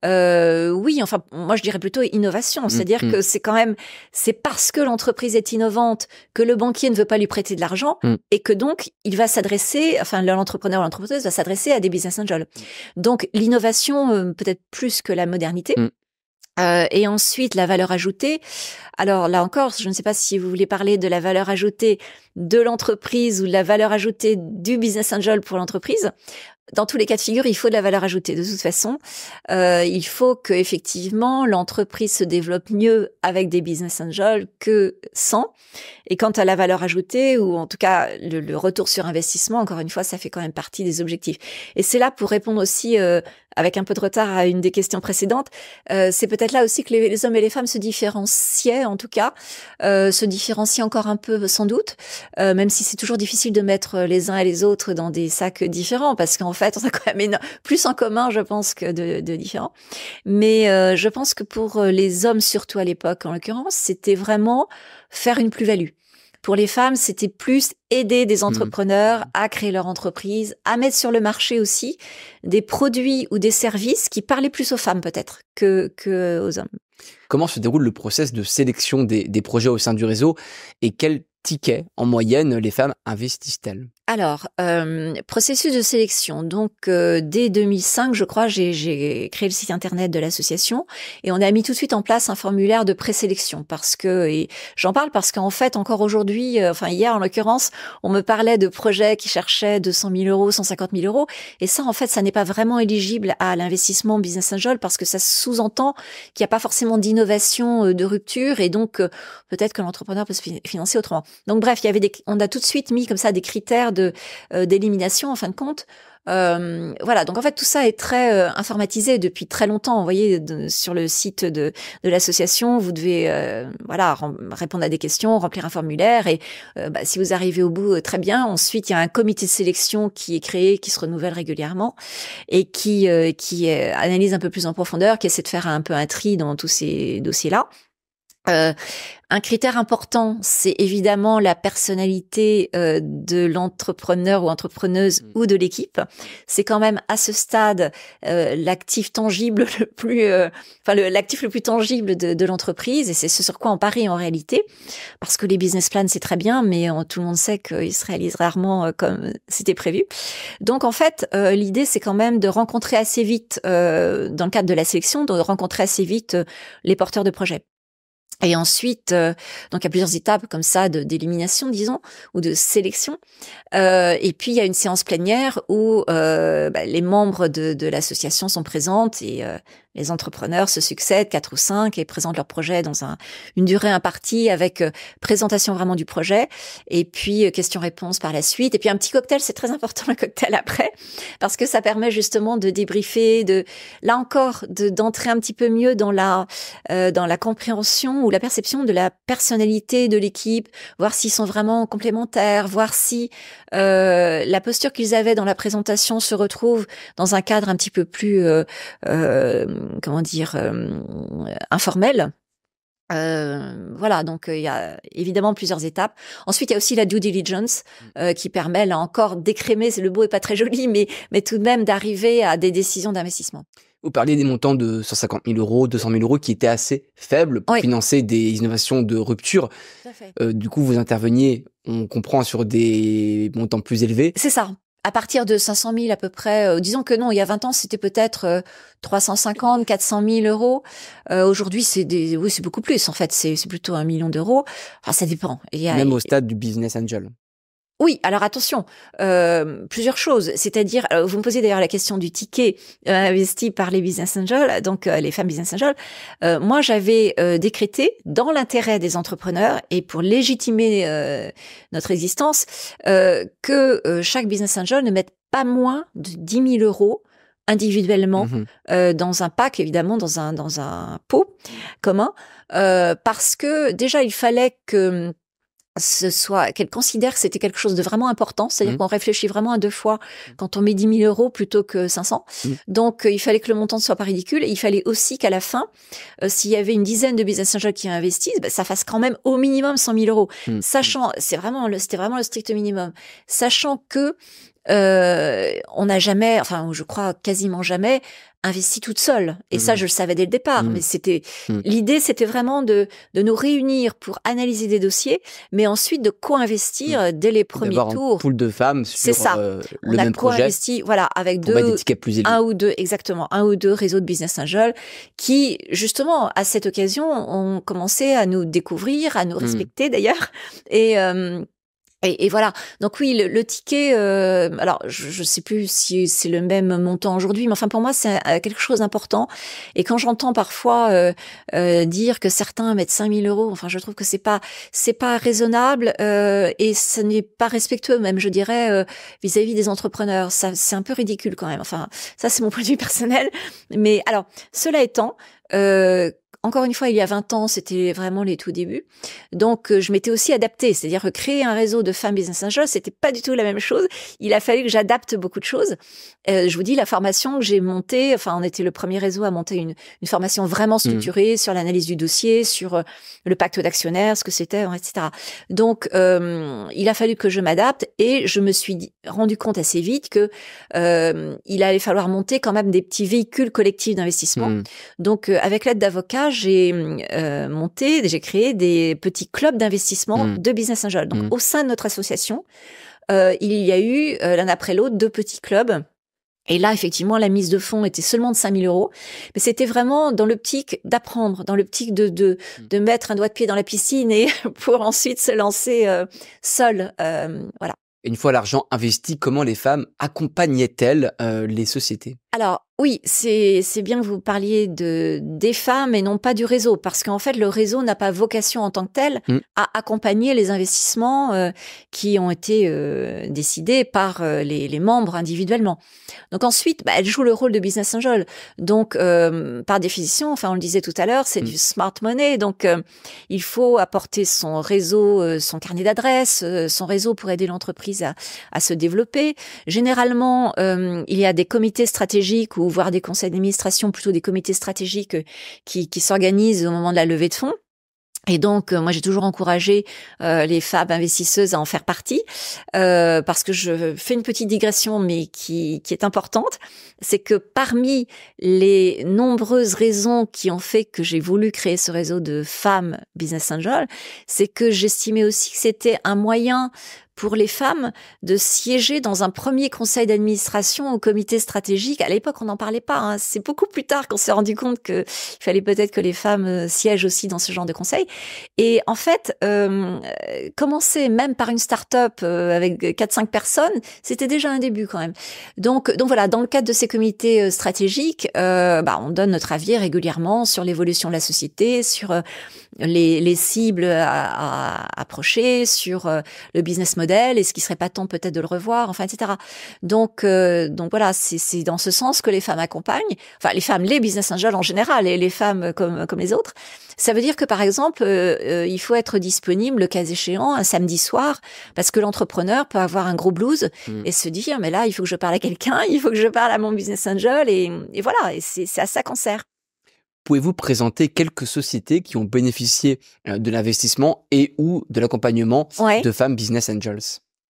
oui, enfin moi je dirais plutôt innovation, c'est-à-dire que c'est parce que l'entreprise est innovante que le banquier ne veut pas lui prêter de l'argent et que donc il va s'adresser, enfin l'entrepreneur ou l'entrepreneuse va s'adresser à des business angels. Donc l'innovation peut-être plus que la modernité. Et ensuite, la valeur ajoutée. Alors là encore, je ne sais pas si vous voulez parler de la valeur ajoutée de l'entreprise ou de la valeur ajoutée du business angel pour l'entreprise. Dans tous les cas de figure, il faut de la valeur ajoutée. De toute façon, il faut que effectivement l'entreprise se développe mieux avec des business angels que sans. Et quant à la valeur ajoutée, ou en tout cas le retour sur investissement, encore une fois, ça fait quand même partie des objectifs. Et c'est là pour répondre aussi, avec un peu de retard à une des questions précédentes, c'est peut-être là aussi que les hommes et les femmes se différenciaient, en tout cas, se différencient encore un peu sans doute, même si c'est toujours difficile de mettre les uns et les autres dans des sacs différents, parce qu'en fait, on a quand même plus en commun, je pense, que de différents. Mais je pense que pour les hommes, surtout à l'époque, en l'occurrence, c'était vraiment faire une plus-value. Pour les femmes, c'était plus aider des entrepreneurs à créer leur entreprise, à mettre sur le marché aussi des produits ou des services qui parlaient plus aux femmes peut-être que aux hommes. Comment se déroule le process de sélection des projets au sein du réseau, et quels tickets en moyenne les femmes investissent-elles? Alors, processus de sélection. Donc, dès 2005, je crois, j'ai créé le site internet de l'association et on a mis tout de suite en place un formulaire de présélection parce que, et j'en parle parce qu'en fait, encore aujourd'hui, enfin hier en l'occurrence, on me parlait de projets qui cherchaient 200 000 euros, 150 000 euros et ça, en fait, ça n'est pas vraiment éligible à l'investissement Business Angel parce que ça sous-entend qu'il n'y a pas forcément d'innovation, de rupture et donc peut-être que l'entrepreneur peut se financer autrement. Donc bref, on a tout de suite mis comme ça des critères d'élimination en fin de compte. Voilà, donc en fait tout ça est très informatisé depuis très longtemps. Vous voyez sur le site de l'association, vous devez répondre à des questions, remplir un formulaire et si vous arrivez au bout, très bien. Ensuite, il y a un comité de sélection qui est créé, qui se renouvelle régulièrement et qui analyse un peu plus en profondeur, qui essaie de faire un peu un tri dans tous ces dossiers-là. Un critère important, c'est évidemment la personnalité de l'entrepreneur ou entrepreneuse ou de l'équipe. C'est quand même à ce stade l'actif tangible l'actif le plus tangible de l'entreprise et c'est ce sur quoi on parie en réalité. Parce que les business plans, c'est très bien, mais tout le monde sait qu'ils se réalisent rarement comme c'était prévu. Donc en fait, l'idée, c'est quand même de rencontrer assez vite, dans le cadre de la sélection, de rencontrer assez vite les porteurs de projets. Et ensuite, donc il y a plusieurs étapes comme ça d'élimination, disons, ou de sélection. Et puis il y a une séance plénière où les membres de l'association sont présentes et les entrepreneurs se succèdent, 4 ou 5, et présentent leur projet dans une durée impartie avec présentation vraiment du projet et puis questions-réponses par la suite. Et puis un petit cocktail, c'est très important le cocktail après, parce que ça permet justement de débriefer, là encore, d'entrer un petit peu mieux dans la compréhension ou la perception de la personnalité de l'équipe, voir s'ils sont vraiment complémentaires, voir si la posture qu'ils avaient dans la présentation se retrouve dans un cadre un petit peu plus informel. Voilà, donc il y a évidemment plusieurs étapes. Ensuite, il y a aussi la due diligence qui permet là encore d'écrémer, le mot est pas très joli, mais tout de même d'arriver à des décisions d'investissement. Vous parliez des montants de 150 000 euros, 200 000 euros qui étaient assez faibles pour financer des innovations de rupture. Tout à fait. Du coup, vous interveniez, on comprend, sur des montants plus élevés. C'est ça. À partir de 500 000 à peu près, disons que non, il y a 20 ans, c'était peut-être 350, 400 000 euros. Aujourd'hui, c'est beaucoup plus. En fait, c'est plutôt 1 million d'euros. Enfin, ça dépend. Même au stade du business angel. Oui, alors attention, plusieurs choses. C'est-à-dire, vous me posez d'ailleurs la question du ticket investi par les business angels, donc les femmes business angels. Moi, j'avais décrété, dans l'intérêt des entrepreneurs et pour légitimer notre existence, que chaque business angel ne mette pas moins de 10 000 euros individuellement dans un pack, évidemment, dans un pot commun, parce que déjà, il fallait que qu'elle considère que c'était quelque chose de vraiment important, c'est-à-dire qu'on réfléchit vraiment à 2 fois quand on met 10 000 euros plutôt que 500. Donc, il fallait que le montant ne soit pas ridicule et il fallait aussi qu'à la fin, s'il y avait une dizaine de business angels qui investissent, ça fasse quand même au minimum 100 000 euros. Sachant, c'était vraiment le strict minimum. Sachant que on n'a jamais, enfin, je crois quasiment jamais, investi toute seule. Et ça, je le savais dès le départ. Mais l'idée, c'était vraiment de nous réunir pour analyser des dossiers, mais ensuite de co-investir dès les premiers tours. Un pool de femmes sur le même projet. Co-investi, voilà, avec des tickets plus élevés. un ou deux réseaux de business angels qui, justement, à cette occasion, ont commencé à nous découvrir, à nous respecter d'ailleurs. Et voilà. Donc oui, le ticket, alors je sais plus si c'est le même montant aujourd'hui, mais enfin pour moi c'est quelque chose d'important. Et quand j'entends parfois dire que certains mettent 5 000 euros, enfin je trouve que c'est pas raisonnable et ce n'est pas respectueux même, je dirais, vis-à-vis des entrepreneurs. Ça c'est un peu ridicule quand même. Enfin ça c'est mon point de vue personnel. Mais alors cela étant. Encore une fois, il y a 20 ans, c'était vraiment les tout débuts. Donc, je m'étais aussi adaptée. C'est-à-dire que créer un réseau de femmes business angels, c'était pas du tout la même chose. Il a fallu que j'adapte beaucoup de choses. Je vous dis, la formation que j'ai montée, enfin, on était le premier réseau à monter une formation vraiment structurée sur l'analyse du dossier, sur le pacte d'actionnaires, ce que c'était, etc. Donc, il a fallu que je m'adapte et je me suis rendu compte assez vite que il allait falloir monter quand même des petits véhicules collectifs d'investissement. Donc, avec l'aide d'avocats, j'ai créé des petits clubs d'investissement de business angels. Donc, au sein de notre association, il y a eu l'un après l'autre 2 petits clubs. Et là, effectivement, la mise de fonds était seulement de 5 000 €. Mais c'était vraiment dans l'optique d'apprendre, dans l'optique de mettre un doigt de pied dans la piscine et pour ensuite se lancer seul. Voilà. Une fois l'argent investi, comment les femmes accompagnaient-elles les sociétés? Alors oui, c'est bien que vous parliez des femmes et non pas du réseau, parce qu'en fait le réseau n'a pas vocation en tant que tel à accompagner les investissements qui ont été décidés par les membres individuellement. Donc ensuite, elle joue le rôle de business angel. Donc par définition, enfin on le disait tout à l'heure, c'est du smart money. Donc il faut apporter son réseau, son carnet d'adresses, son réseau pour aider l'entreprise à se développer. Généralement, il y a des comités stratégiques ou voire des conseils d'administration, plutôt des comités stratégiques qui s'organisent au moment de la levée de fonds. Et donc, moi, j'ai toujours encouragé les femmes investisseuses à en faire partie, parce que je fais une petite digression, mais qui est importante. C'est que parmi les nombreuses raisons qui ont fait que j'ai voulu créer ce réseau de femmes business angels, c'est que j'estimais aussi que c'était un moyen pour les femmes de siéger dans un premier conseil d'administration au comité stratégique. À l'époque, on n'en parlait pas. Hein. C'est beaucoup plus tard qu'on s'est rendu compte qu'il fallait peut-être que les femmes siègent aussi dans ce genre de conseil. Et en fait, commencer même par une start-up avec 4-5 personnes, c'était déjà un début quand même. Donc voilà, dans le cadre de ces comités stratégiques, on donne notre avis régulièrement sur l'évolution de la société, sur les cibles à approcher, sur le business model, est-ce qu'il serait pas temps peut-être de le revoir, enfin, etc. Donc voilà, c'est dans ce sens que les femmes accompagnent, enfin les femmes, les business angels en général, et les femmes comme les autres. Ça veut dire que par exemple, il faut être disponible le cas échéant un samedi soir, parce que l'entrepreneur peut avoir un gros blues et se dire mais là il faut que je parle à quelqu'un, il faut que je parle à mon business angel et voilà, et c'est à ça qu'on sert. Pouvez-vous présenter quelques sociétés qui ont bénéficié de l'investissement et ou de l'accompagnement de femmes business angels?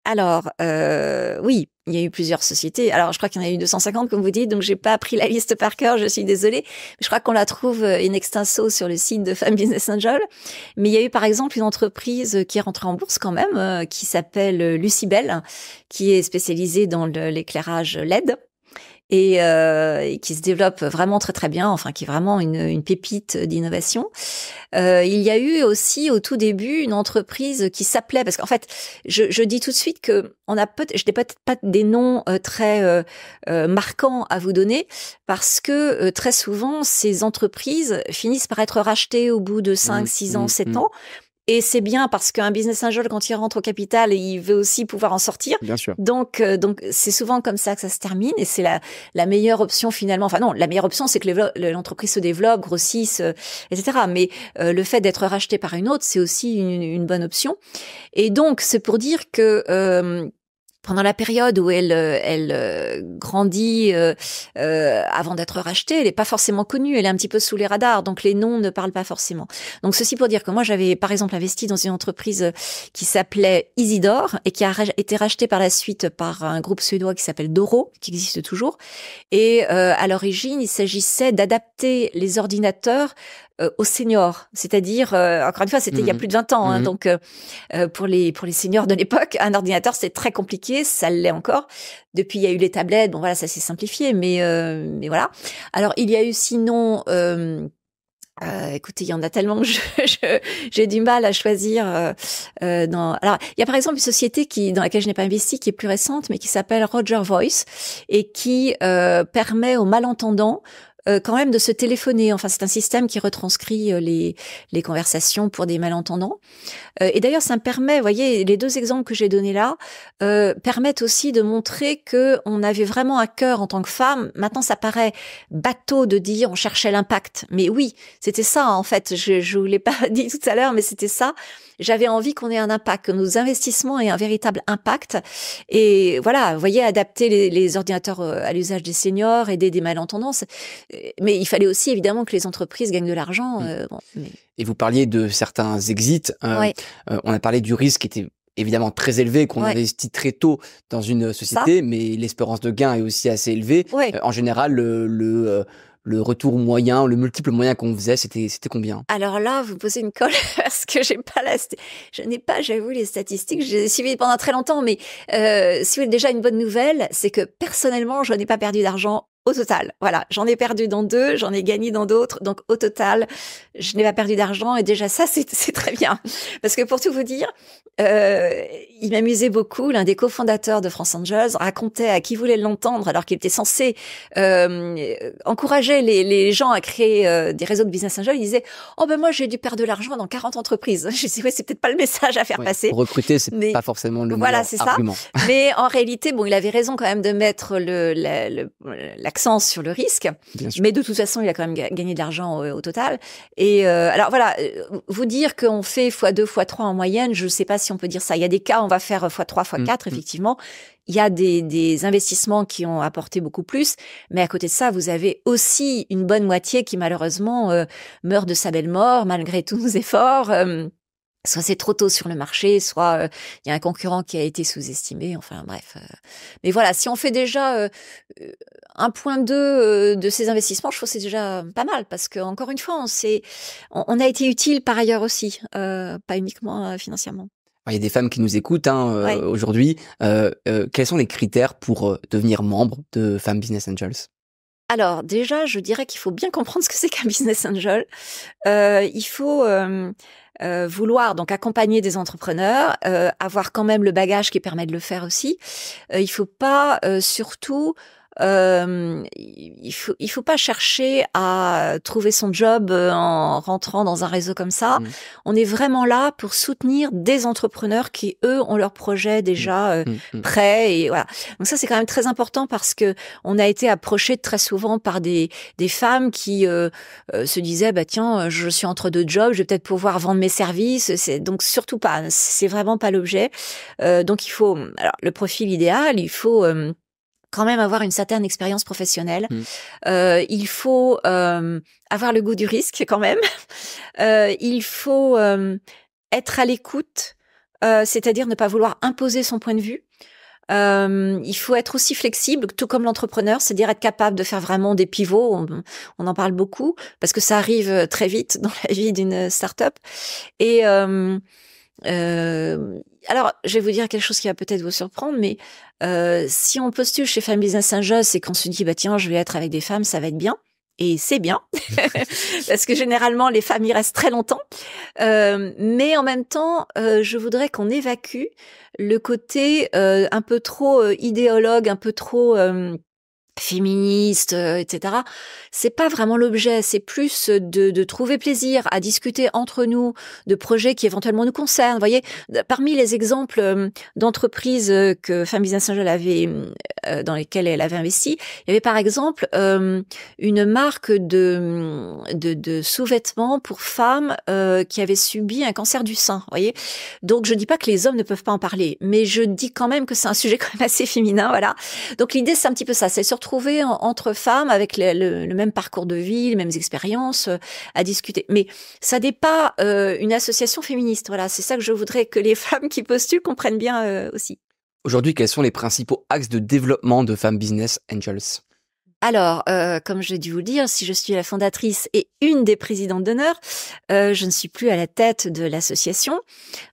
Alors, oui, il y a eu plusieurs sociétés. Alors, je crois qu'il y en a eu 250, comme vous dites, donc j'ai pas appris la liste par cœur, je suis désolée. Je crois qu'on la trouve in extenso sur le site de Femmes Business Angel. Mais il y a eu, par exemple, une entreprise qui est rentrée en bourse quand même, qui s'appelle Lucibel, qui est spécialisée dans l'éclairage LED. Et qui se développe vraiment très très bien, enfin qui est vraiment une pépite d'innovation. Il y a eu aussi au tout début une entreprise qui s'appelait, parce qu'en fait je dis tout de suite que je n'ai peut-être pas des noms très marquants à vous donner, parce que très souvent ces entreprises finissent par être rachetées au bout de 5, 6 ans, 7 ans. Et c'est bien parce qu'un business angel, quand il rentre au capital, il veut aussi pouvoir en sortir. Bien sûr. Donc c'est souvent comme ça que ça se termine, et c'est la meilleure option finalement. Enfin non, la meilleure option, c'est que l'entreprise se développe, grossisse, etc. Mais le fait d'être racheté par une autre, c'est aussi une bonne option. Et donc c'est pour dire que pendant la période où elle grandit avant d'être rachetée, elle n'est pas forcément connue, elle est un petit peu sous les radars, donc les noms ne parlent pas forcément. Donc ceci pour dire que moi j'avais par exemple investi dans une entreprise qui s'appelait Isidor et qui a été rachetée par la suite par un groupe suédois qui s'appelle Doro, qui existe toujours. Et à l'origine, il s'agissait d'adapter les ordinateurs aux seniors, c'est-à-dire encore une fois c'était il y a plus de 20 ans, hein, donc pour les seniors de l'époque, un ordinateur c'était très compliqué, ça l'est encore. Depuis il y a eu les tablettes, bon voilà, ça s'est simplifié, mais voilà. Alors il y a eu sinon écoutez, il y en a tellement que j'ai du mal à choisir. Alors, il y a par exemple une société dans laquelle je n'ai pas investi, qui est plus récente, mais qui s'appelle Roger Voice et qui permet aux malentendants quand même de se téléphoner. Enfin, c'est un système qui retranscrit les conversations pour des malentendants. Et d'ailleurs, ça me permet, vous voyez, les 2 exemples que j'ai donnés là permettent aussi de montrer que on avait vraiment à cœur en tant que femme. Maintenant, ça paraît bateau de dire on cherchait l'impact, mais oui, c'était ça en fait. Je vous l'ai pas dit tout à l'heure, mais c'était ça. J'avais envie qu'on ait un impact, que nos investissements aient un véritable impact. Et voilà, vous voyez, adapter les ordinateurs à l'usage des seniors, aider des malentendants. Mais il fallait aussi évidemment que les entreprises gagnent de l'argent. Et vous parliez de certains exits. On a parlé du risque qui était évidemment très élevé, qu'on investit très tôt dans une société, mais l'espérance de gain est aussi assez élevée. En général, le le retour moyen, le multiple moyen qu'on faisait, c'était combien? Alors là, vous posez une colle parce que je n'ai pas, j'avoue, les statistiques. J'ai suivi pendant très longtemps, mais si vous voulez, déjà une bonne nouvelle, c'est que personnellement, je n'ai pas perdu d'argent au total. Voilà, j'en ai perdu dans 2, j'en ai gagné dans d'autres. Donc au total, je n'ai pas perdu d'argent et déjà ça, c'est très bien. Parce que pour tout vous dire, il m'amusait beaucoup. L'un des cofondateurs de France Angels racontait à qui voulait l'entendre, alors qu'il était censé encourager les gens à créer des réseaux de business angels. Il disait « Oh ben moi, j'ai dû perdre de l'argent dans 40 entreprises. » Je dis « Ouais, c'est peut-être pas le message à faire passer. » Pour recruter, c'est pas forcément le meilleur argument. Ça. Mais en réalité, bon, il avait raison quand même de mettre l'accent sur le risque. Mais de toute façon, il a quand même gagné de l'argent au total. Et alors voilà, vous dire qu'on fait x2, x3 en moyenne, je sais pas si on peut dire ça. Il y a des cas, on va faire x3, x4, effectivement. Il y a des investissements qui ont apporté beaucoup plus, mais à côté de ça, vous avez aussi une bonne moitié qui malheureusement meurt de sa belle mort malgré tous nos efforts. Soit c'est trop tôt sur le marché, soit il y a un concurrent qui a été sous-estimé. Enfin bref. Mais voilà, si on fait déjà 1,2 de ces investissements, je trouve que c'est déjà pas mal parce que encore une fois, on a été utile par ailleurs aussi, pas uniquement financièrement. Il y a des femmes qui nous écoutent aujourd'hui. Quels sont les critères pour devenir membre de Femmes Business Angels? Alors déjà, je dirais qu'il faut bien comprendre ce que c'est qu'un business angel. Il faut vouloir donc accompagner des entrepreneurs, avoir quand même le bagage qui permet de le faire aussi. Il faut pas surtout il faut pas chercher à trouver son job en rentrant dans un réseau comme ça. On est vraiment là pour soutenir des entrepreneurs qui, eux, ont leur projet déjà prêt. Et voilà. Donc ça, c'est quand même très important parce que on a été approché très souvent par des femmes qui se disaient, bah tiens, je suis entre 2 jobs, je vais peut-être pouvoir vendre mes services. Donc surtout pas. C'est vraiment pas l'objet. Donc il faut, alors le profil idéal, il faut quand même avoir une certaine expérience professionnelle. Il faut avoir le goût du risque quand même. Il faut être à l'écoute, c'est-à-dire ne pas vouloir imposer son point de vue. Il faut être aussi flexible, tout comme l'entrepreneur, c'est-à-dire être capable de faire vraiment des pivots. On en parle beaucoup parce que ça arrive très vite dans la vie d'une start-up. Et alors, je vais vous dire quelque chose qui va peut-être vous surprendre, mais si on postule chez Femmes Business Angels et qu'on se dit bah tiens, je vais être avec des femmes, ça va être bien. Et c'est bien, parce que généralement, les femmes y restent très longtemps. Mais en même temps, je voudrais qu'on évacue le côté un peu trop idéologue, un peu trop féministe, etc. C'est pas vraiment l'objet, c'est plus de trouver plaisir à discuter entre nous de projets qui éventuellement nous concernent. Vous voyez, parmi les exemples d'entreprises que Femmes Business Angel avait, dans lesquelles elle avait investi, il y avait par exemple une marque de sous-vêtements pour femmes qui avaient subi un cancer du sein. Vous voyez, donc je dis pas que les hommes ne peuvent pas en parler, mais je dis quand même que c'est un sujet quand même assez féminin. Voilà. Donc l'idée c'est un petit peu ça, c'est surtout trouver entre femmes avec le même parcours de vie, les mêmes expériences à discuter. Mais ça n'est pas une association féministe. Voilà, c'est ça que je voudrais que les femmes qui postulent comprennent bien aussi. Aujourd'hui, quels sont les principaux axes de développement de Femmes Business Angels? Alors, comme j'ai dû vous le dire, si je suis la fondatrice et une des présidentes d'honneur, je ne suis plus à la tête de l'association.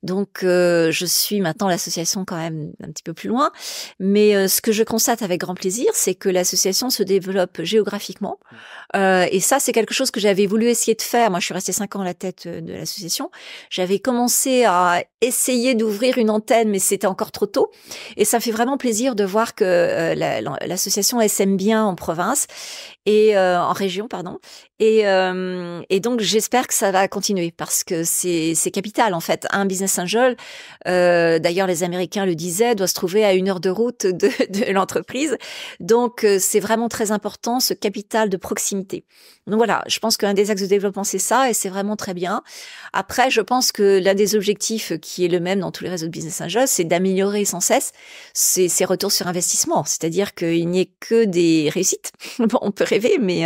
Donc, je suis maintenant l'association quand même un petit peu plus loin. Mais ce que je constate avec grand plaisir, c'est que l'association se développe géographiquement. Et ça, c'est quelque chose que j'avais voulu essayer de faire. Moi, je suis restée 5 ans à la tête de l'association. J'avais commencé à essayer d'ouvrir une antenne, mais c'était encore trop tôt. Et ça fait vraiment plaisir de voir que l'association sème bien en province et en région, pardon. Et donc j'espère que ça va continuer parce que c'est capital en fait. Un business angel, d'ailleurs les Américains le disaient, doit se trouver à 1 heure de route de l'entreprise. Donc c'est vraiment très important ce capital de proximité. Donc voilà, je pense qu'un des axes de développement c'est ça et c'est vraiment très bien. Après, je pense que l'un des objectifs qui est le même dans tous les réseaux de business angels, c'est d'améliorer sans cesse ces retours sur investissement. C'est-à-dire qu'il n'y ait que des réussites. Bon, on peut rêver, mais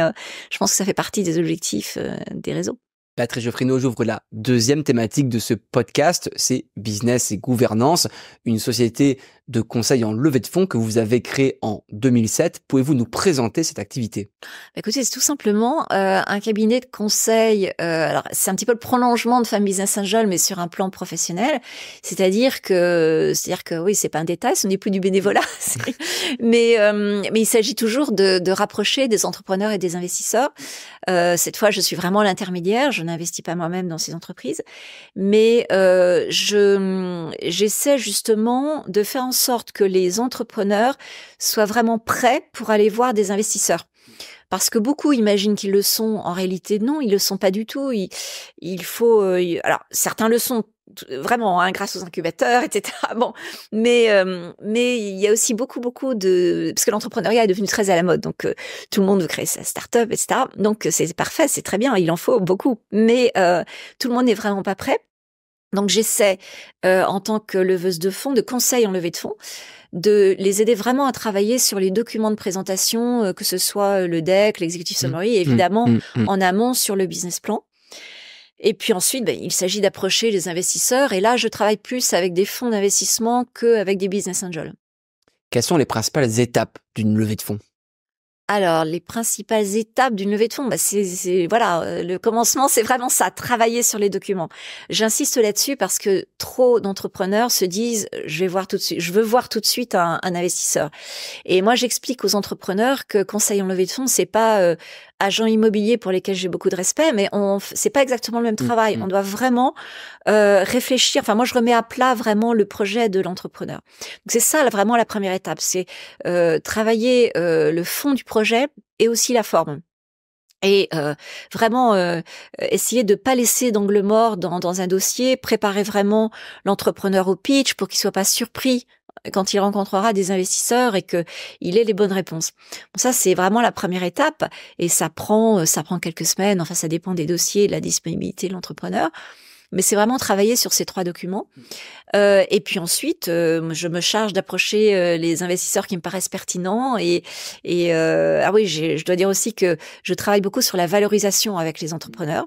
je pense que ça fait partie des objectifs des réseaux. Patrice Geoffrineau, j'ouvre la deuxième thématique de ce podcast, c'est business et gouvernance, une société de conseil en levée de fonds que vous avez créée en 2007. Pouvez-vous nous présenter cette activité? Écoutez, c'est tout simplement un cabinet de conseil. Alors, c'est un petit peu le prolongement de Femme Business Angel, mais sur un plan professionnel. C'est-à-dire que oui, c'est pas un détail, ce n'est plus du bénévolat, mais il s'agit toujours de rapprocher des entrepreneurs et des investisseurs. Cette fois, je suis vraiment l'intermédiaire. Je n'investis pas moi-même dans ces entreprises, mais j'essaie justement de faire en sorte que les entrepreneurs soient vraiment prêts pour aller voir des investisseurs. Parce que beaucoup imaginent qu'ils le sont. En réalité, non, ils le sont pas du tout. Il faut... alors, certains le sont vraiment, hein, grâce aux incubateurs, etc. Bon, mais il y a aussi beaucoup de... Parce que l'entrepreneuriat est devenu très à la mode. Donc, tout le monde veut créer sa start-up, etc. Donc, c'est parfait, c'est très bien. Il en faut beaucoup. Mais tout le monde n'est vraiment pas prêt. Donc, j'essaie, en tant que leveuse de fonds, de conseil en levée de fonds, de les aider vraiment à travailler sur les documents de présentation, que ce soit le deck, l'executive summary, et évidemment en amont sur le business plan. Et puis ensuite, il s'agit d'approcher les investisseurs. Et là, je travaille plus avec des fonds d'investissement qu'avec des business angels. Quelles sont les principales étapes d'une levée de fonds? Alors, les principales étapes d'une levée de fonds, voilà, le commencement, c'est vraiment ça, travailler sur les documents. J'insiste là-dessus parce que trop d'entrepreneurs se disent, je veux voir tout de suite un investisseur. Et moi, j'explique aux entrepreneurs que conseil en levée de fonds, c'est pas agents immobiliers pour lesquels j'ai beaucoup de respect, mais c'est pas exactement le même travail. On doit vraiment réfléchir. Enfin, moi, je remets à plat vraiment le projet de l'entrepreneur. Donc, c'est ça vraiment la première étape, c'est travailler le fond du projet et aussi la forme. Et vraiment essayer de pas laisser d'angle mort dans un dossier, préparer vraiment l'entrepreneur au pitch pour qu'il soit pas surpris quand il rencontrera des investisseurs et que il ait les bonnes réponses. Bon, ça, c'est vraiment la première étape et ça prend quelques semaines. Enfin, ça dépend des dossiers, de la disponibilité de l'entrepreneur. Mais c'est vraiment travailler sur ces 3 documents. Et puis ensuite, je me charge d'approcher les investisseurs qui me paraissent pertinents. Ah oui, je dois dire aussi que je travaille beaucoup sur la valorisation avec les entrepreneurs,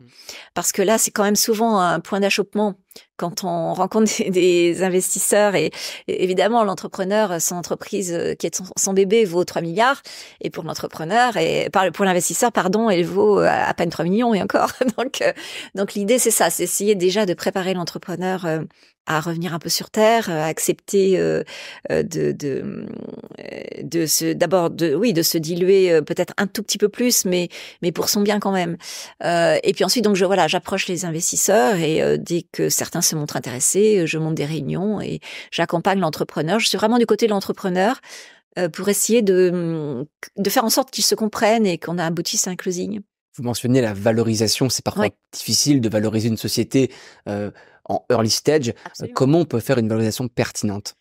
parce que là, c'est quand même souvent un point d'achoppement quand on rencontre des investisseurs. Et évidemment, l'entrepreneur, son entreprise qui est son bébé vaut 3 milliards, et pour l'entrepreneur pour l'investisseur, pardon, elle vaut à peine 3 millions et encore. Donc l'idée, c'est ça, c'est essayer déjà de préparer l'entrepreneur à revenir un peu sur terre, à accepter de se diluer peut-être un tout petit peu plus, mais pour son bien quand même. Et puis ensuite, donc j'approche les investisseurs et dès que certains se montrent intéressés, je monte des réunions et j'accompagne l'entrepreneur. Je suis vraiment du côté de l'entrepreneur pour essayer de faire en sorte qu'ils se comprennent et qu'on aboutisse à un closing. Vous mentionnez la valorisation, c'est parfois difficile de valoriser une société en early stage. Comment on peut faire une valorisation pertinente?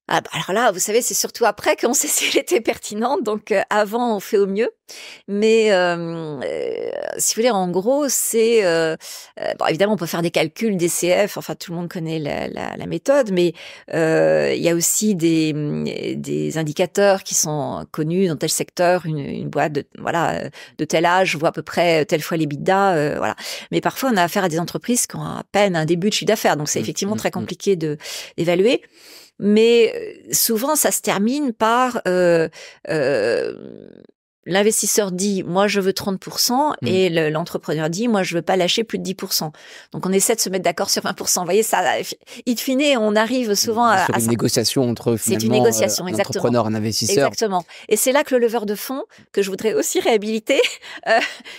Alors là, vous savez, c'est surtout après qu'on sait si elle était pertinente. Donc, avant, on fait au mieux. Mais si vous voulez, en gros, c'est... évidemment, on peut faire des calculs, des CF. Enfin, tout le monde connaît la méthode. Mais il y a aussi des indicateurs qui sont connus dans tel secteur. Une boîte de tel âge voit à peu près telle fois l'EBITDA. Voilà. Mais parfois, on a affaire à des entreprises qui ont à peine un début de chiffre d'affaires. Donc, c'est effectivement très compliqué d'évaluer. Mais souvent, ça se termine par l'investisseur dit, moi, je veux 30%, et l'entrepreneur dit, moi, je veux pas lâcher plus de 10%. Donc, on essaie de se mettre d'accord sur 20%. Vous voyez, ça, in fine, on arrive souvent à une négociation entre, finalement, c'est une négociation, un entrepreneur, un investisseur. Exactement. Et c'est là que le leveur de fonds, que je voudrais aussi réhabiliter,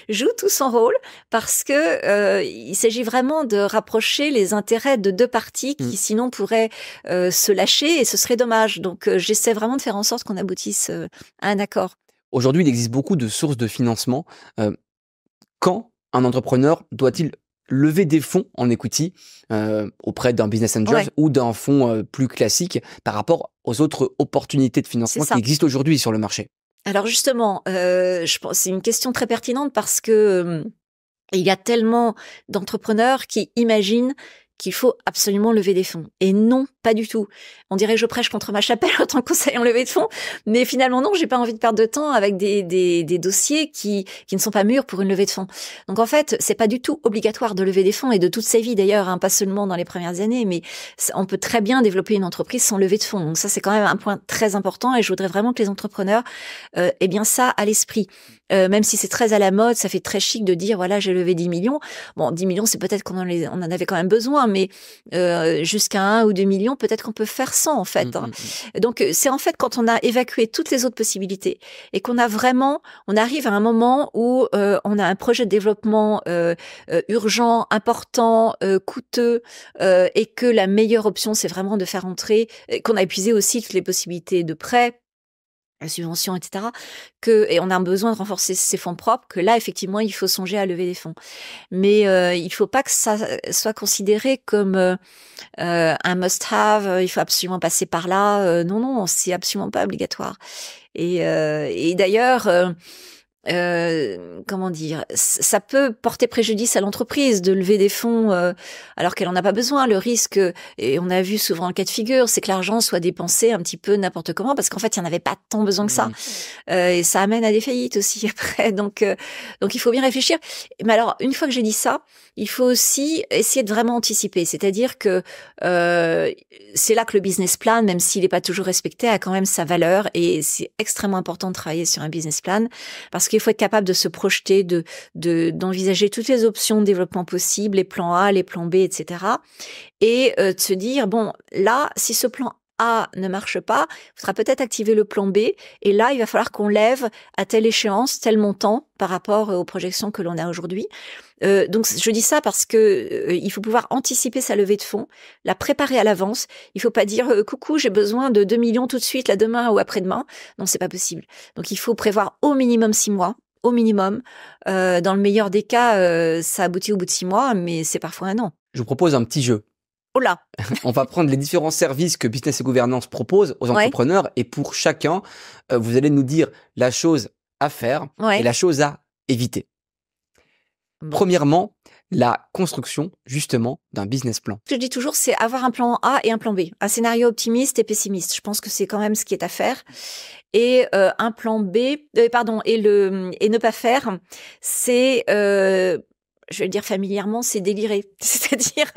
joue tout son rôle, parce que il s'agit vraiment de rapprocher les intérêts de 2 parties qui, sinon, pourraient se lâcher, et ce serait dommage. Donc, j'essaie vraiment de faire en sorte qu'on aboutisse à un accord. Aujourd'hui, il existe beaucoup de sources de financement. Quand un entrepreneur doit-il lever des fonds en equity auprès d'un business angel ou d'un fonds plus classique par rapport aux autres opportunités de financement qui existent aujourd'hui sur le marché? Alors justement, je pense c'est une question très pertinente parce que il y a tellement d'entrepreneurs qui imaginent qu'il faut absolument lever des fonds. Et non, pas du tout. On dirait que je prêche contre ma chapelle en tant que conseiller en levée de fonds, mais finalement non, j'ai pas envie de perdre de temps avec des dossiers qui ne sont pas mûrs pour une levée de fonds. Donc en fait, c'est pas du tout obligatoire de lever des fonds et de toute sa vie d'ailleurs, hein, pas seulement dans les premières années, mais on peut très bien développer une entreprise sans lever de fonds. Donc ça, c'est quand même un point très important et je voudrais vraiment que les entrepreneurs aient bien ça à l'esprit. Même si c'est très à la mode, ça fait très chic de dire voilà, j'ai levé 10 millions. Bon, 10 millions, c'est peut-être qu'on on en avait quand même besoin, mais jusqu'à 1 ou 2 millions, peut-être qu'on peut faire sans en fait. Hein. Donc c'est en fait quand on a évacué toutes les autres possibilités et qu'on a vraiment, on arrive à un moment où on a un projet de développement urgent, important, coûteux, et que la meilleure option, c'est vraiment de faire entrer, qu'on a épuisé aussi toutes les possibilités de prêt, la subvention, etc., et on a besoin de renforcer ses fonds propres, que là, effectivement, il faut songer à lever des fonds. Mais il faut pas que ça soit considéré comme un must-have, il faut absolument passer par là. Non, non, c'est absolument pas obligatoire. Et d'ailleurs... comment dire, ça peut porter préjudice à l'entreprise de lever des fonds alors qu'elle en a pas besoin. Le risque, et on a vu souvent le cas de figure, c'est que l'argent soit dépensé un petit peu n'importe comment parce qu'en fait, il n'y en avait pas tant besoin que ça. Et ça amène à des faillites aussi après. Donc il faut bien réfléchir. Mais alors, une fois que j'ai dit ça, il faut aussi essayer de vraiment anticiper. C'est-à-dire que c'est là que le business plan, même s'il n'est pas toujours respecté, a quand même sa valeur. Et c'est extrêmement important de travailler sur un business plan parce qu'il faut être capable de se projeter, d'envisager toutes les options de développement possibles, les plans A, les plans B, etc. Et de se dire, bon, là, si ce plan A ne marche pas, il faudra peut-être activer le plan B. Et là, il va falloir qu'on lève à telle échéance, tel montant par rapport aux projections que l'on a aujourd'hui. Donc, je dis ça parce que il faut pouvoir anticiper sa levée de fonds, la préparer à l'avance. Il faut pas dire coucou, j'ai besoin de 2 millions tout de suite, là demain ou après-demain. Non, c'est pas possible. Donc, il faut prévoir au minimum 6 mois. Au minimum. Dans le meilleur des cas, ça aboutit au bout de 6 mois, mais c'est parfois un an. Je vous propose un petit jeu. Oh là. On va prendre les différents services que Business et Gouvernance propose aux entrepreneurs et pour chacun, vous allez nous dire la chose à faire et la chose à éviter. Premièrement, la construction, justement, d'un business plan. Ce que je dis toujours, c'est avoir un plan A et un plan B. Un scénario optimiste et pessimiste. Je pense que c'est quand même ce qui est à faire. Et un plan B, et ne pas faire, c'est... je vais le dire familièrement, c'est délirer. C'est-à-dire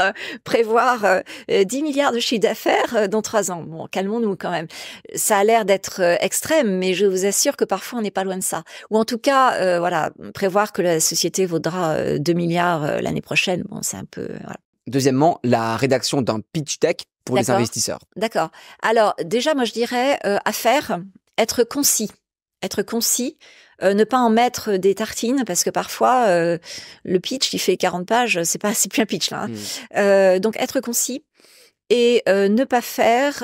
prévoir 10 milliards de chiffre d'affaires dans 3 ans. Bon, calmons-nous quand même. Ça a l'air d'être extrême, mais je vous assure que parfois on n'est pas loin de ça. Ou en tout cas, voilà, prévoir que la société vaudra 2 milliards l'année prochaine. Bon, c'est un peu... Voilà. Deuxièmement, la rédaction d'un pitch deck pour les investisseurs. D'accord. Alors, déjà, moi, je dirais à faire, être concis. Être concis. Ne pas en mettre des tartines parce que parfois le pitch il fait 40 pages, c'est plus un pitch là. Hein. Donc être concis et ne pas faire,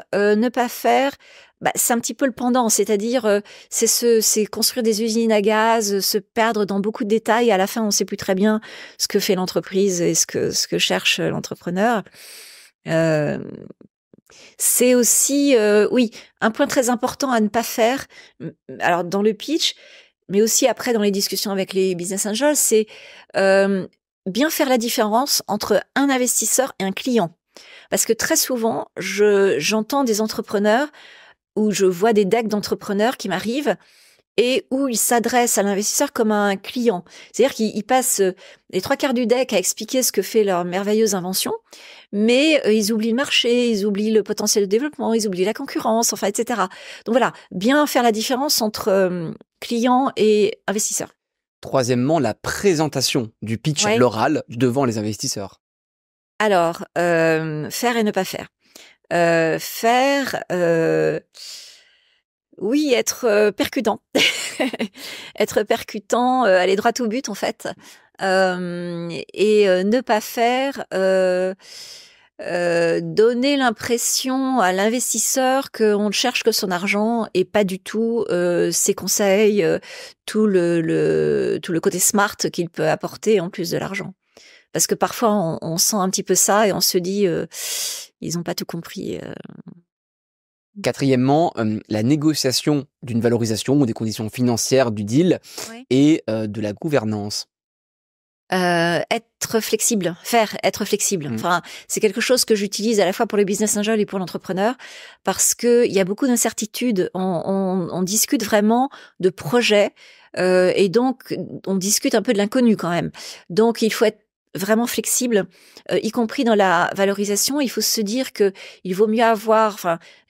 c'est un petit peu le pendant, c'est-à-dire c'est construire des usines à gaz, se perdre dans beaucoup de détails. À la fin, on ne sait plus très bien ce que fait l'entreprise et ce que cherche l'entrepreneur. C'est aussi, oui, un point très important à ne pas faire. Alors dans le pitch. Mais aussi après dans les discussions avec les business angels, c'est bien faire la différence entre un investisseur et un client. Parce que très souvent, j'entends des entrepreneurs ou je vois des decks d'entrepreneurs qui m'arrivent et où ils s'adressent à l'investisseur comme à un client. C'est-à-dire qu'ils passent les 3/4 du deck à expliquer ce que fait leur merveilleuse invention, mais ils oublient le marché, ils oublient le potentiel de développement, ils oublient la concurrence, enfin, etc. Donc voilà, bien faire la différence entre client et investisseur. Troisièmement, la présentation du pitch à l'oral devant les investisseurs. Alors, faire et ne pas faire. Faire... Oui, être percutant. Être percutant, aller droit au but en fait. Et ne pas faire... donner l'impression à l'investisseur qu'on ne cherche que son argent et pas du tout ses conseils, tout le côté smart qu'il peut apporter en plus de l'argent. Parce que parfois on sent un petit peu ça et on se dit ils n'ont pas tout compris. Quatrièmement, la négociation d'une valorisation ou des conditions financières du deal et de la gouvernance. Être flexible, être flexible. Enfin, c'est quelque chose que j'utilise à la fois pour le business angel et pour l'entrepreneur, parce que il y a beaucoup d'incertitudes. On discute vraiment de projets, et donc on discute un peu de l'inconnu quand même. Donc il faut être vraiment flexible, y compris dans la valorisation. Il faut se dire que il vaut mieux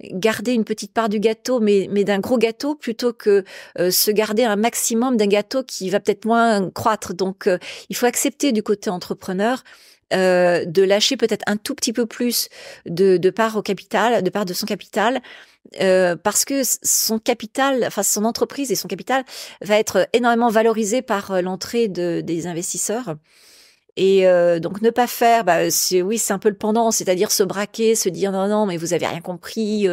garder une petite part du gâteau, mais d'un gros gâteau, plutôt que se garder un maximum d'un gâteau qui va peut-être moins croître. Donc, il faut accepter du côté entrepreneur de lâcher peut-être un tout petit peu plus de part au capital, de part de son capital. Parce que son capital, son entreprise et son capital va être énormément valorisé par l'entrée des investisseurs. Et donc ne pas faire, c'est un peu le pendant, c'est-à-dire se braquer, se dire non mais vous avez rien compris,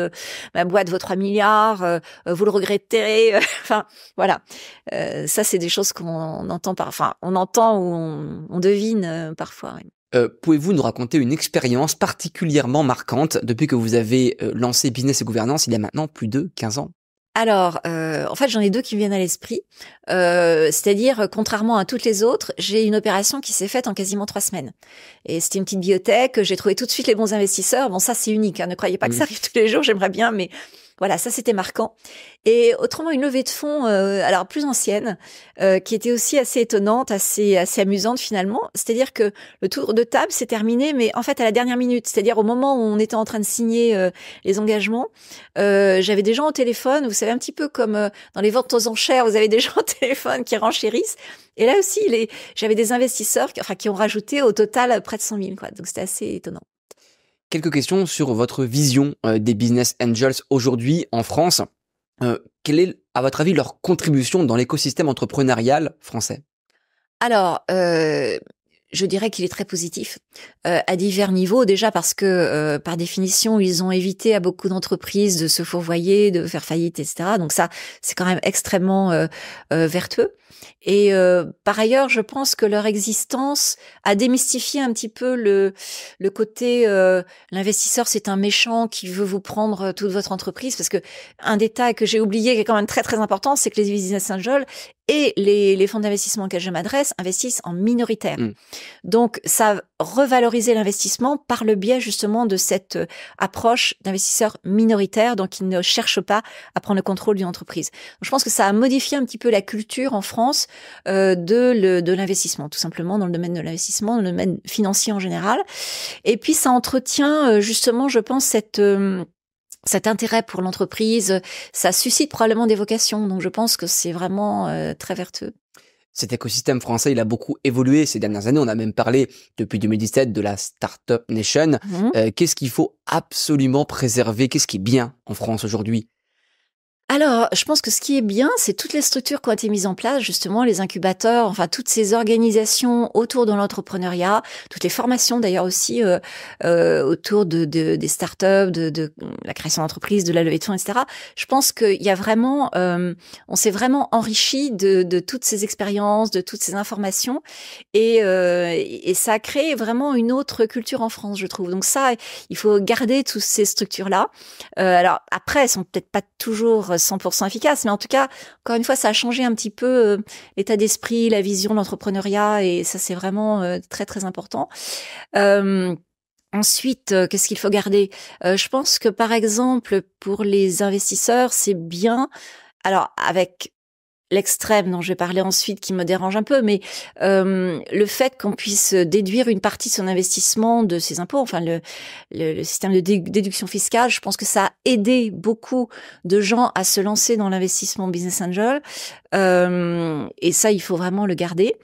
ma boîte vaut 3 milliards, vous le regretterez. Enfin voilà, ça c'est des choses qu'on entend on entend ou on devine parfois. Ouais. Pouvez-vous nous raconter une expérience particulièrement marquante depuis que vous avez lancé Business et Gouvernance il y a maintenant plus de 15 ans? Alors, en fait, j'en ai deux qui me viennent à l'esprit. C'est-à-dire, contrairement à toutes les autres, j'ai une opération qui s'est faite en quasiment 3 semaines. Et c'était une petite biotech. J'ai trouvé tout de suite les bons investisseurs. Bon, ça, c'est unique. Hein, ne croyez pas que ça arrive tous les jours. J'aimerais bien, mais voilà, ça, c'était marquant. Et autrement, une levée de fonds, alors plus ancienne, qui était aussi assez étonnante, assez amusante finalement. C'est-à-dire que le tour de table s'est terminé, mais en fait à la dernière minute. C'est-à-dire au moment où on était en train de signer les engagements, j'avais des gens au téléphone. Vous savez, un petit peu comme dans les ventes aux enchères, vous avez des gens au téléphone qui renchérissent. Et là aussi, j'avais des investisseurs qui ont rajouté au total près de 100 000, quoi. Donc c'était assez étonnant. Quelques questions sur votre vision des business angels aujourd'hui en France. Quelle est, à votre avis, leur contribution dans l'écosystème entrepreneurial français? Alors, je dirais qu'il est très positif à divers niveaux. Déjà parce que, par définition, ils ont évité à beaucoup d'entreprises de se fourvoyer, de faire faillite, etc. Donc ça, c'est quand même extrêmement vertueux. Et par ailleurs, je pense que leur existence a démystifié un petit peu le côté l'investisseur, c'est un méchant qui veut vous prendre toute votre entreprise. Parce que un détail que j'ai oublié, qui est quand même très très important, c'est que les business angels et les fonds d'investissement auxquels je m'adresse investissent en minoritaire. Donc, ça a revalorisé l'investissement par le biais justement de cette approche d'investisseurs minoritaires, donc ils ne cherchent pas à prendre le contrôle d'une entreprise. Donc, je pense que ça a modifié un petit peu la culture en France de l'investissement, tout simplement dans le domaine de l'investissement, dans le domaine financier en général. Et puis, ça entretient justement, je pense, cet intérêt pour l'entreprise, ça suscite probablement des vocations. Donc, je pense que c'est vraiment très vertueux. Cet écosystème français, il a beaucoup évolué ces dernières années. On a même parlé depuis 2017 de la Startup Nation. Qu'est-ce qu'il faut absolument préserver? Qu'est-ce qui est bien en France aujourd'hui? Alors, je pense que ce qui est bien, c'est toutes les structures qui ont été mises en place, justement, les incubateurs, enfin toutes ces organisations autour de l'entrepreneuriat, toutes les formations d'ailleurs aussi autour des startups, de la création d'entreprises, de la levée de fonds, etc. Je pense qu'il y a vraiment, on s'est vraiment enrichi de toutes ces expériences, de toutes ces informations, et ça a créé vraiment une autre culture en France, je trouve. Donc ça, il faut garder toutes ces structures-là. Alors après, elles sont peut-être pas toujours 100% efficace, mais en tout cas, encore une fois, ça a changé un petit peu l'état d'esprit, la vision de l'entrepreneuriat, et ça, c'est vraiment très, très important. Ensuite, qu'est-ce qu'il faut garder? Je pense que, par exemple, pour les investisseurs, c'est bien, alors avec l'extrême dont je vais parler ensuite qui me dérange un peu, mais le fait qu'on puisse déduire une partie de son investissement de ses impôts, enfin le système de déduction fiscale, je pense que ça a aidé beaucoup de gens à se lancer dans l'investissement business angel, et ça, il faut vraiment le garder.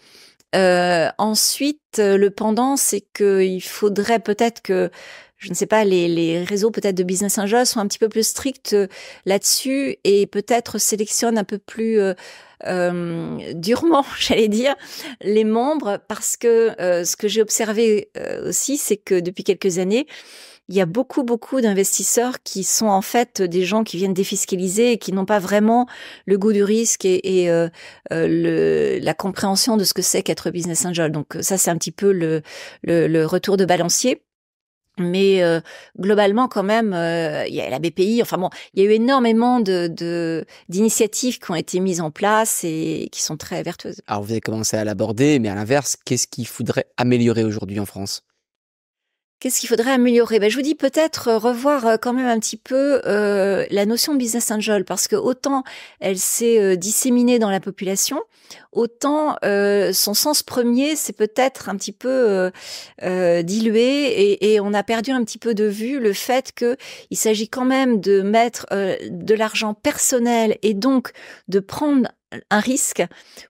Ensuite, le pendant, c'est qu'il faudrait peut-être que, je ne sais pas, les réseaux peut-être de business angel sont un petit peu plus stricts là-dessus et peut-être sélectionnent un peu plus durement, j'allais dire, les membres, parce que ce que j'ai observé aussi, c'est que depuis quelques années, il y a beaucoup d'investisseurs qui sont en fait des gens qui viennent défiscaliser et qui n'ont pas vraiment le goût du risque et la compréhension de ce que c'est qu'être business angel. Donc ça, c'est un petit peu le retour de balancier. Mais globalement, quand même, il y a la BPI. Enfin bon, il y a eu énormément d'initiatives qui ont été mises en place et qui sont très vertueuses. Alors, vous avez commencé à l'aborder, mais à l'inverse, qu'est-ce qu'il faudrait améliorer aujourd'hui en France? Qu'est-ce qu'il faudrait améliorer? Je vous dis peut-être revoir quand même un petit peu la notion de business angel, parce que autant elle s'est disséminée dans la population, autant son sens premier c'est peut-être un petit peu dilué et on a perdu un petit peu de vue le fait que il s'agit quand même de mettre de l'argent personnel et donc de prendre un risque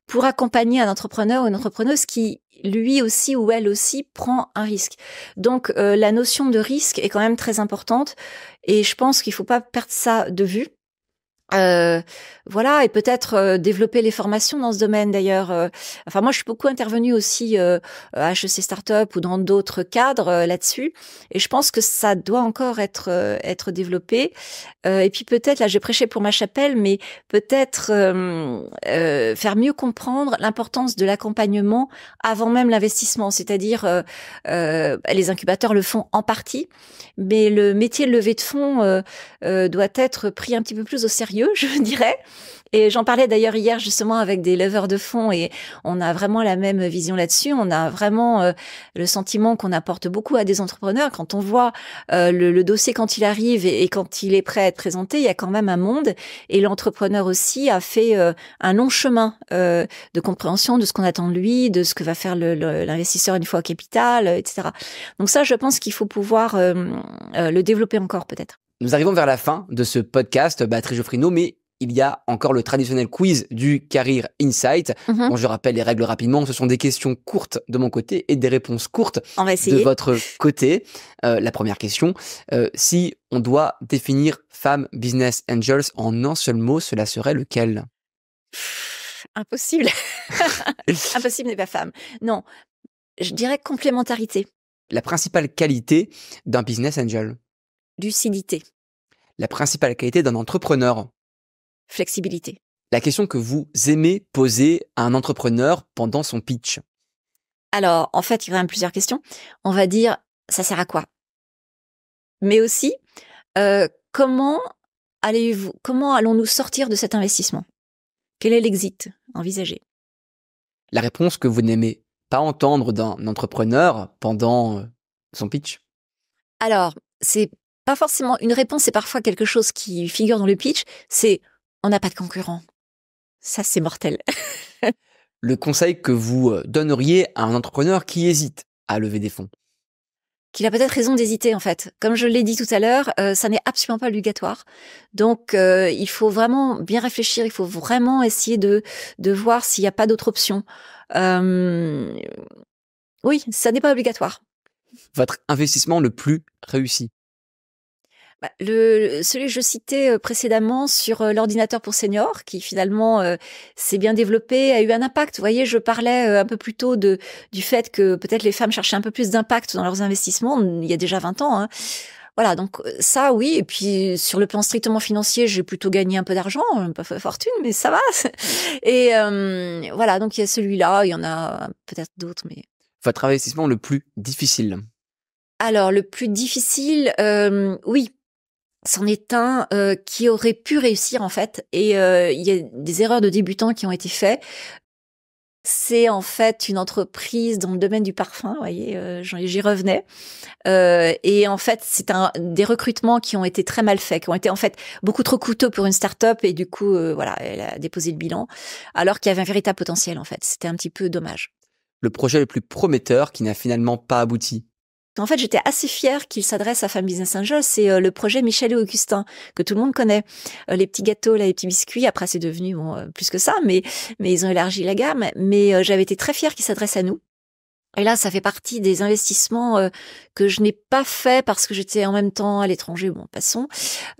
pour accompagner un entrepreneur ou une entrepreneuse qui lui aussi ou elle aussi prend un risque. Donc la notion de risque est quand même très importante et je pense qu'il faut pas perdre ça de vue. Voilà, et peut-être développer les formations dans ce domaine d'ailleurs. Enfin, moi, je suis beaucoup intervenue aussi à HEC Startup ou dans d'autres cadres là-dessus, et je pense que ça doit encore être développé. Et puis peut-être, là, j'ai prêché pour ma chapelle, mais peut-être faire mieux comprendre l'importance de l'accompagnement avant même l'investissement. C'est-à-dire, les incubateurs le font en partie, mais le métier de levée de fonds doit être pris un petit peu plus au sérieux, je dirais. Et j'en parlais d'ailleurs hier justement avec des leveurs de fonds et on a vraiment la même vision là-dessus. On a vraiment le sentiment qu'on apporte beaucoup à des entrepreneurs. Quand on voit le dossier quand il arrive et quand il est prêt à être présenté, il y a quand même un monde. Et l'entrepreneur aussi a fait un long chemin de compréhension de ce qu'on attend de lui, de ce que va faire l'investisseur une fois au capital, etc. Donc ça, je pense qu'il faut pouvoir le développer encore peut-être. Nous arrivons vers la fin de ce podcast, Béatrice Geoffrineau, mais il y a encore le traditionnel quiz du Career Insight. Bon, je rappelle les règles rapidement. Ce sont des questions courtes de mon côté et des réponses courtes de votre côté. La première question, si on doit définir femme business angels en un seul mot, cela serait lequel? Impossible. Impossible n'est pas femme. Non, je dirais complémentarité. La principale qualité d'un business angel? Lucidité. La principale qualité d'un entrepreneur? Flexibilité. La question que vous aimez poser à un entrepreneur pendant son pitch? Alors, en fait, il y a quand même plusieurs questions. On va dire, ça sert à quoi? Mais aussi, comment allons-nous sortir de cet investissement? Quel est l'exit envisagé? La réponse que vous n'aimez pas entendre d'un entrepreneur pendant son pitch? Alors, c'est pas forcément une réponse, c'est parfois quelque chose qui figure dans le pitch, c'est on n'a pas de concurrent. Ça, c'est mortel. Le conseil que vous donneriez à un entrepreneur qui hésite à lever des fonds? Qu'il a peut-être raison d'hésiter, en fait. Comme je l'ai dit tout à l'heure, ça n'est absolument pas obligatoire. Donc, il faut vraiment bien réfléchir, il faut vraiment essayer de voir s'il n'y a pas d'autre option. Oui, ça n'est pas obligatoire. Votre investissement le plus réussi? Celui que je citais précédemment sur l'ordinateur pour seniors, qui finalement s'est bien développé, a eu un impact. Vous voyez, je parlais un peu plus tôt du fait que peut-être les femmes cherchaient un peu plus d'impact dans leurs investissements, il y a déjà 20 ans. Hein. Voilà, donc ça, oui. Et puis, sur le plan strictement financier, j'ai plutôt gagné un peu d'argent, pas fait fortune, mais ça va. Et voilà, donc il y a celui-là, il y en a peut-être d'autres, mais... Votre investissement le plus difficile? Alors, le plus difficile, oui. C'en est un qui aurait pu réussir en fait, et il y a des erreurs de débutants qui ont été faites. C'est en fait une entreprise dans le domaine du parfum, vous voyez, j'y revenais. Et en fait, c'est des recrutements qui ont été très mal faits, qui ont été en fait beaucoup trop coûteux pour une start-up, et du coup, voilà, elle a déposé le bilan, alors qu'il y avait un véritable potentiel en fait. C'était un petit peu dommage. Le projet le plus prometteur qui n'a finalement pas abouti? En fait, j'étais assez fière qu'il s'adresse à Femme Business Angel. C'est le projet Michel et Augustin, que tout le monde connaît. Les petits gâteaux, là, les petits biscuits. Après, c'est devenu plus que ça, mais ils ont élargi la gamme. Mais j'avais été très fière qu'il s'adresse à nous. Et là, ça fait partie des investissements que je n'ai pas fait parce que j'étais en même temps à l'étranger. Bon, passons.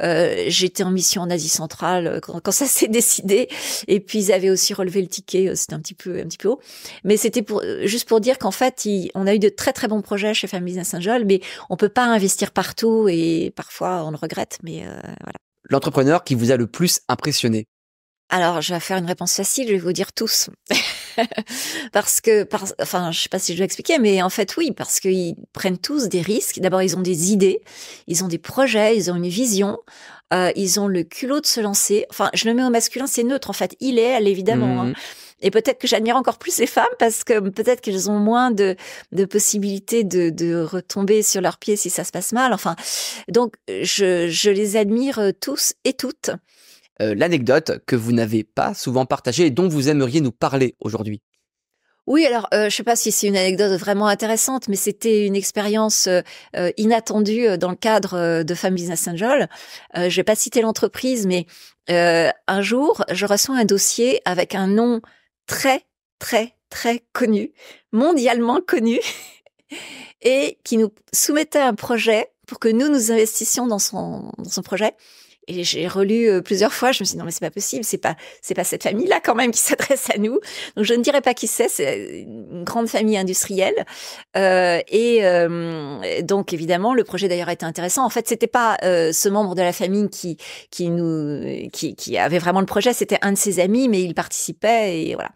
J'étais en mission en Asie centrale quand ça s'est décidé. Et puis, ils avaient aussi relevé le ticket. C'était un petit peu haut. Mais c'était juste pour dire qu'en fait, on a eu de très, très bons projets chez Femme Business Angel, mais on peut pas investir partout et parfois, on le regrette. Mais voilà. L'entrepreneur qui vous a le plus impressionné? Alors, je vais faire une réponse facile, je vais vous dire tous. Parce que, enfin, je sais pas si je dois expliquer, mais en fait, oui, parce qu'ils prennent tous des risques. D'abord, ils ont des idées, ils ont des projets, ils ont une vision, ils ont le culot de se lancer. Enfin, je le mets au masculin, c'est neutre, en fait. Il est, elle, évidemment. Hein. Et peut-être que j'admire encore plus les femmes parce que peut-être qu'elles ont moins de possibilités de retomber sur leurs pieds si ça se passe mal. Enfin, donc, je les admire tous et toutes. L'anecdote que vous n'avez pas souvent partagée et dont vous aimeriez nous parler aujourd'hui? Oui, alors je sais pas si c'est une anecdote vraiment intéressante, mais c'était une expérience inattendue dans le cadre de Femmes Business Angel. Je vais pas citer l'entreprise, mais un jour, je reçois un dossier avec un nom très, très, très connu, mondialement connu, et qui nous soumettait un projet pour que nous investissions dans son projet. Et j'ai relu plusieurs fois, je me suis dit non mais c'est pas possible, c'est pas cette famille-là quand même qui s'adresse à nous. Donc je ne dirais pas qui c'est une grande famille industrielle. Donc évidemment le projet d'ailleurs était intéressant. En fait c'était pas ce membre de la famille qui avait vraiment le projet, c'était un de ses amis, mais il participait et voilà.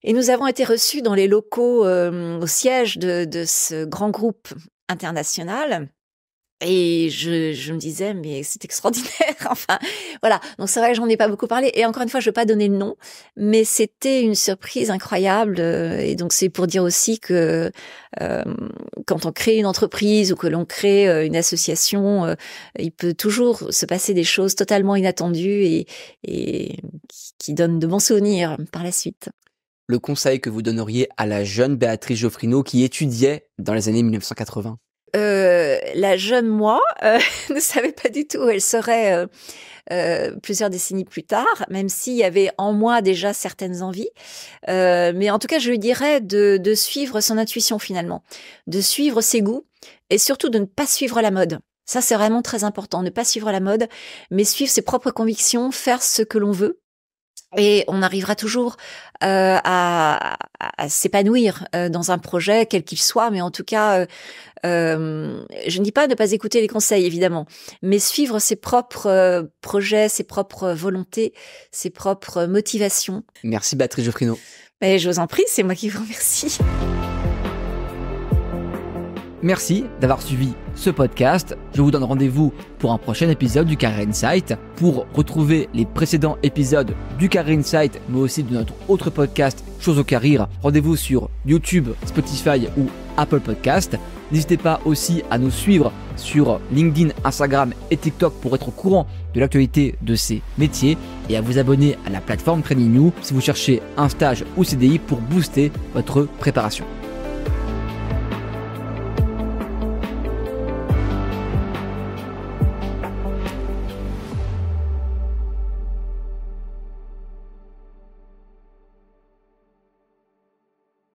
Et nous avons été reçus dans les locaux au siège de ce grand groupe international. Et je me disais, mais c'est extraordinaire. Enfin, voilà. Donc c'est vrai que j'en ai pas beaucoup parlé. Et encore une fois, je vais pas donner le nom, mais c'était une surprise incroyable. Et donc c'est pour dire aussi que quand on crée une entreprise ou que l'on crée une association, il peut toujours se passer des choses totalement inattendues et qui donnent de bons souvenirs par la suite. Le conseil que vous donneriez à la jeune Béatrice Geoffrineau qui étudiait dans les années 1980? La jeune moi ne savait pas du tout où elle serait plusieurs décennies plus tard, même s'il y avait en moi déjà certaines envies. Mais en tout cas, je lui dirais de suivre son intuition finalement, de suivre ses goûts et surtout de ne pas suivre la mode. Ça, c'est vraiment très important, ne pas suivre la mode, mais suivre ses propres convictions, faire ce que l'on veut. Et on arrivera toujours à s'épanouir dans un projet, quel qu'il soit, mais en tout cas, je ne dis pas ne pas écouter les conseils, évidemment, mais suivre ses propres projets, ses propres volontés, ses propres motivations. Merci Béatrice Geoffrineau. Mais je vous en prie, c'est moi qui vous remercie. Merci d'avoir suivi ce podcast. Je vous donne rendez-vous pour un prochain épisode du Career Insight. Pour retrouver les précédents épisodes du Career Insight, mais aussi de notre autre podcast, Chose au Career, rendez-vous sur YouTube, Spotify ou Apple Podcast. N'hésitez pas aussi à nous suivre sur LinkedIn, Instagram et TikTok pour être au courant de l'actualité de ces métiers et à vous abonner à la plateforme Training You si vous cherchez un stage ou CDI pour booster votre préparation.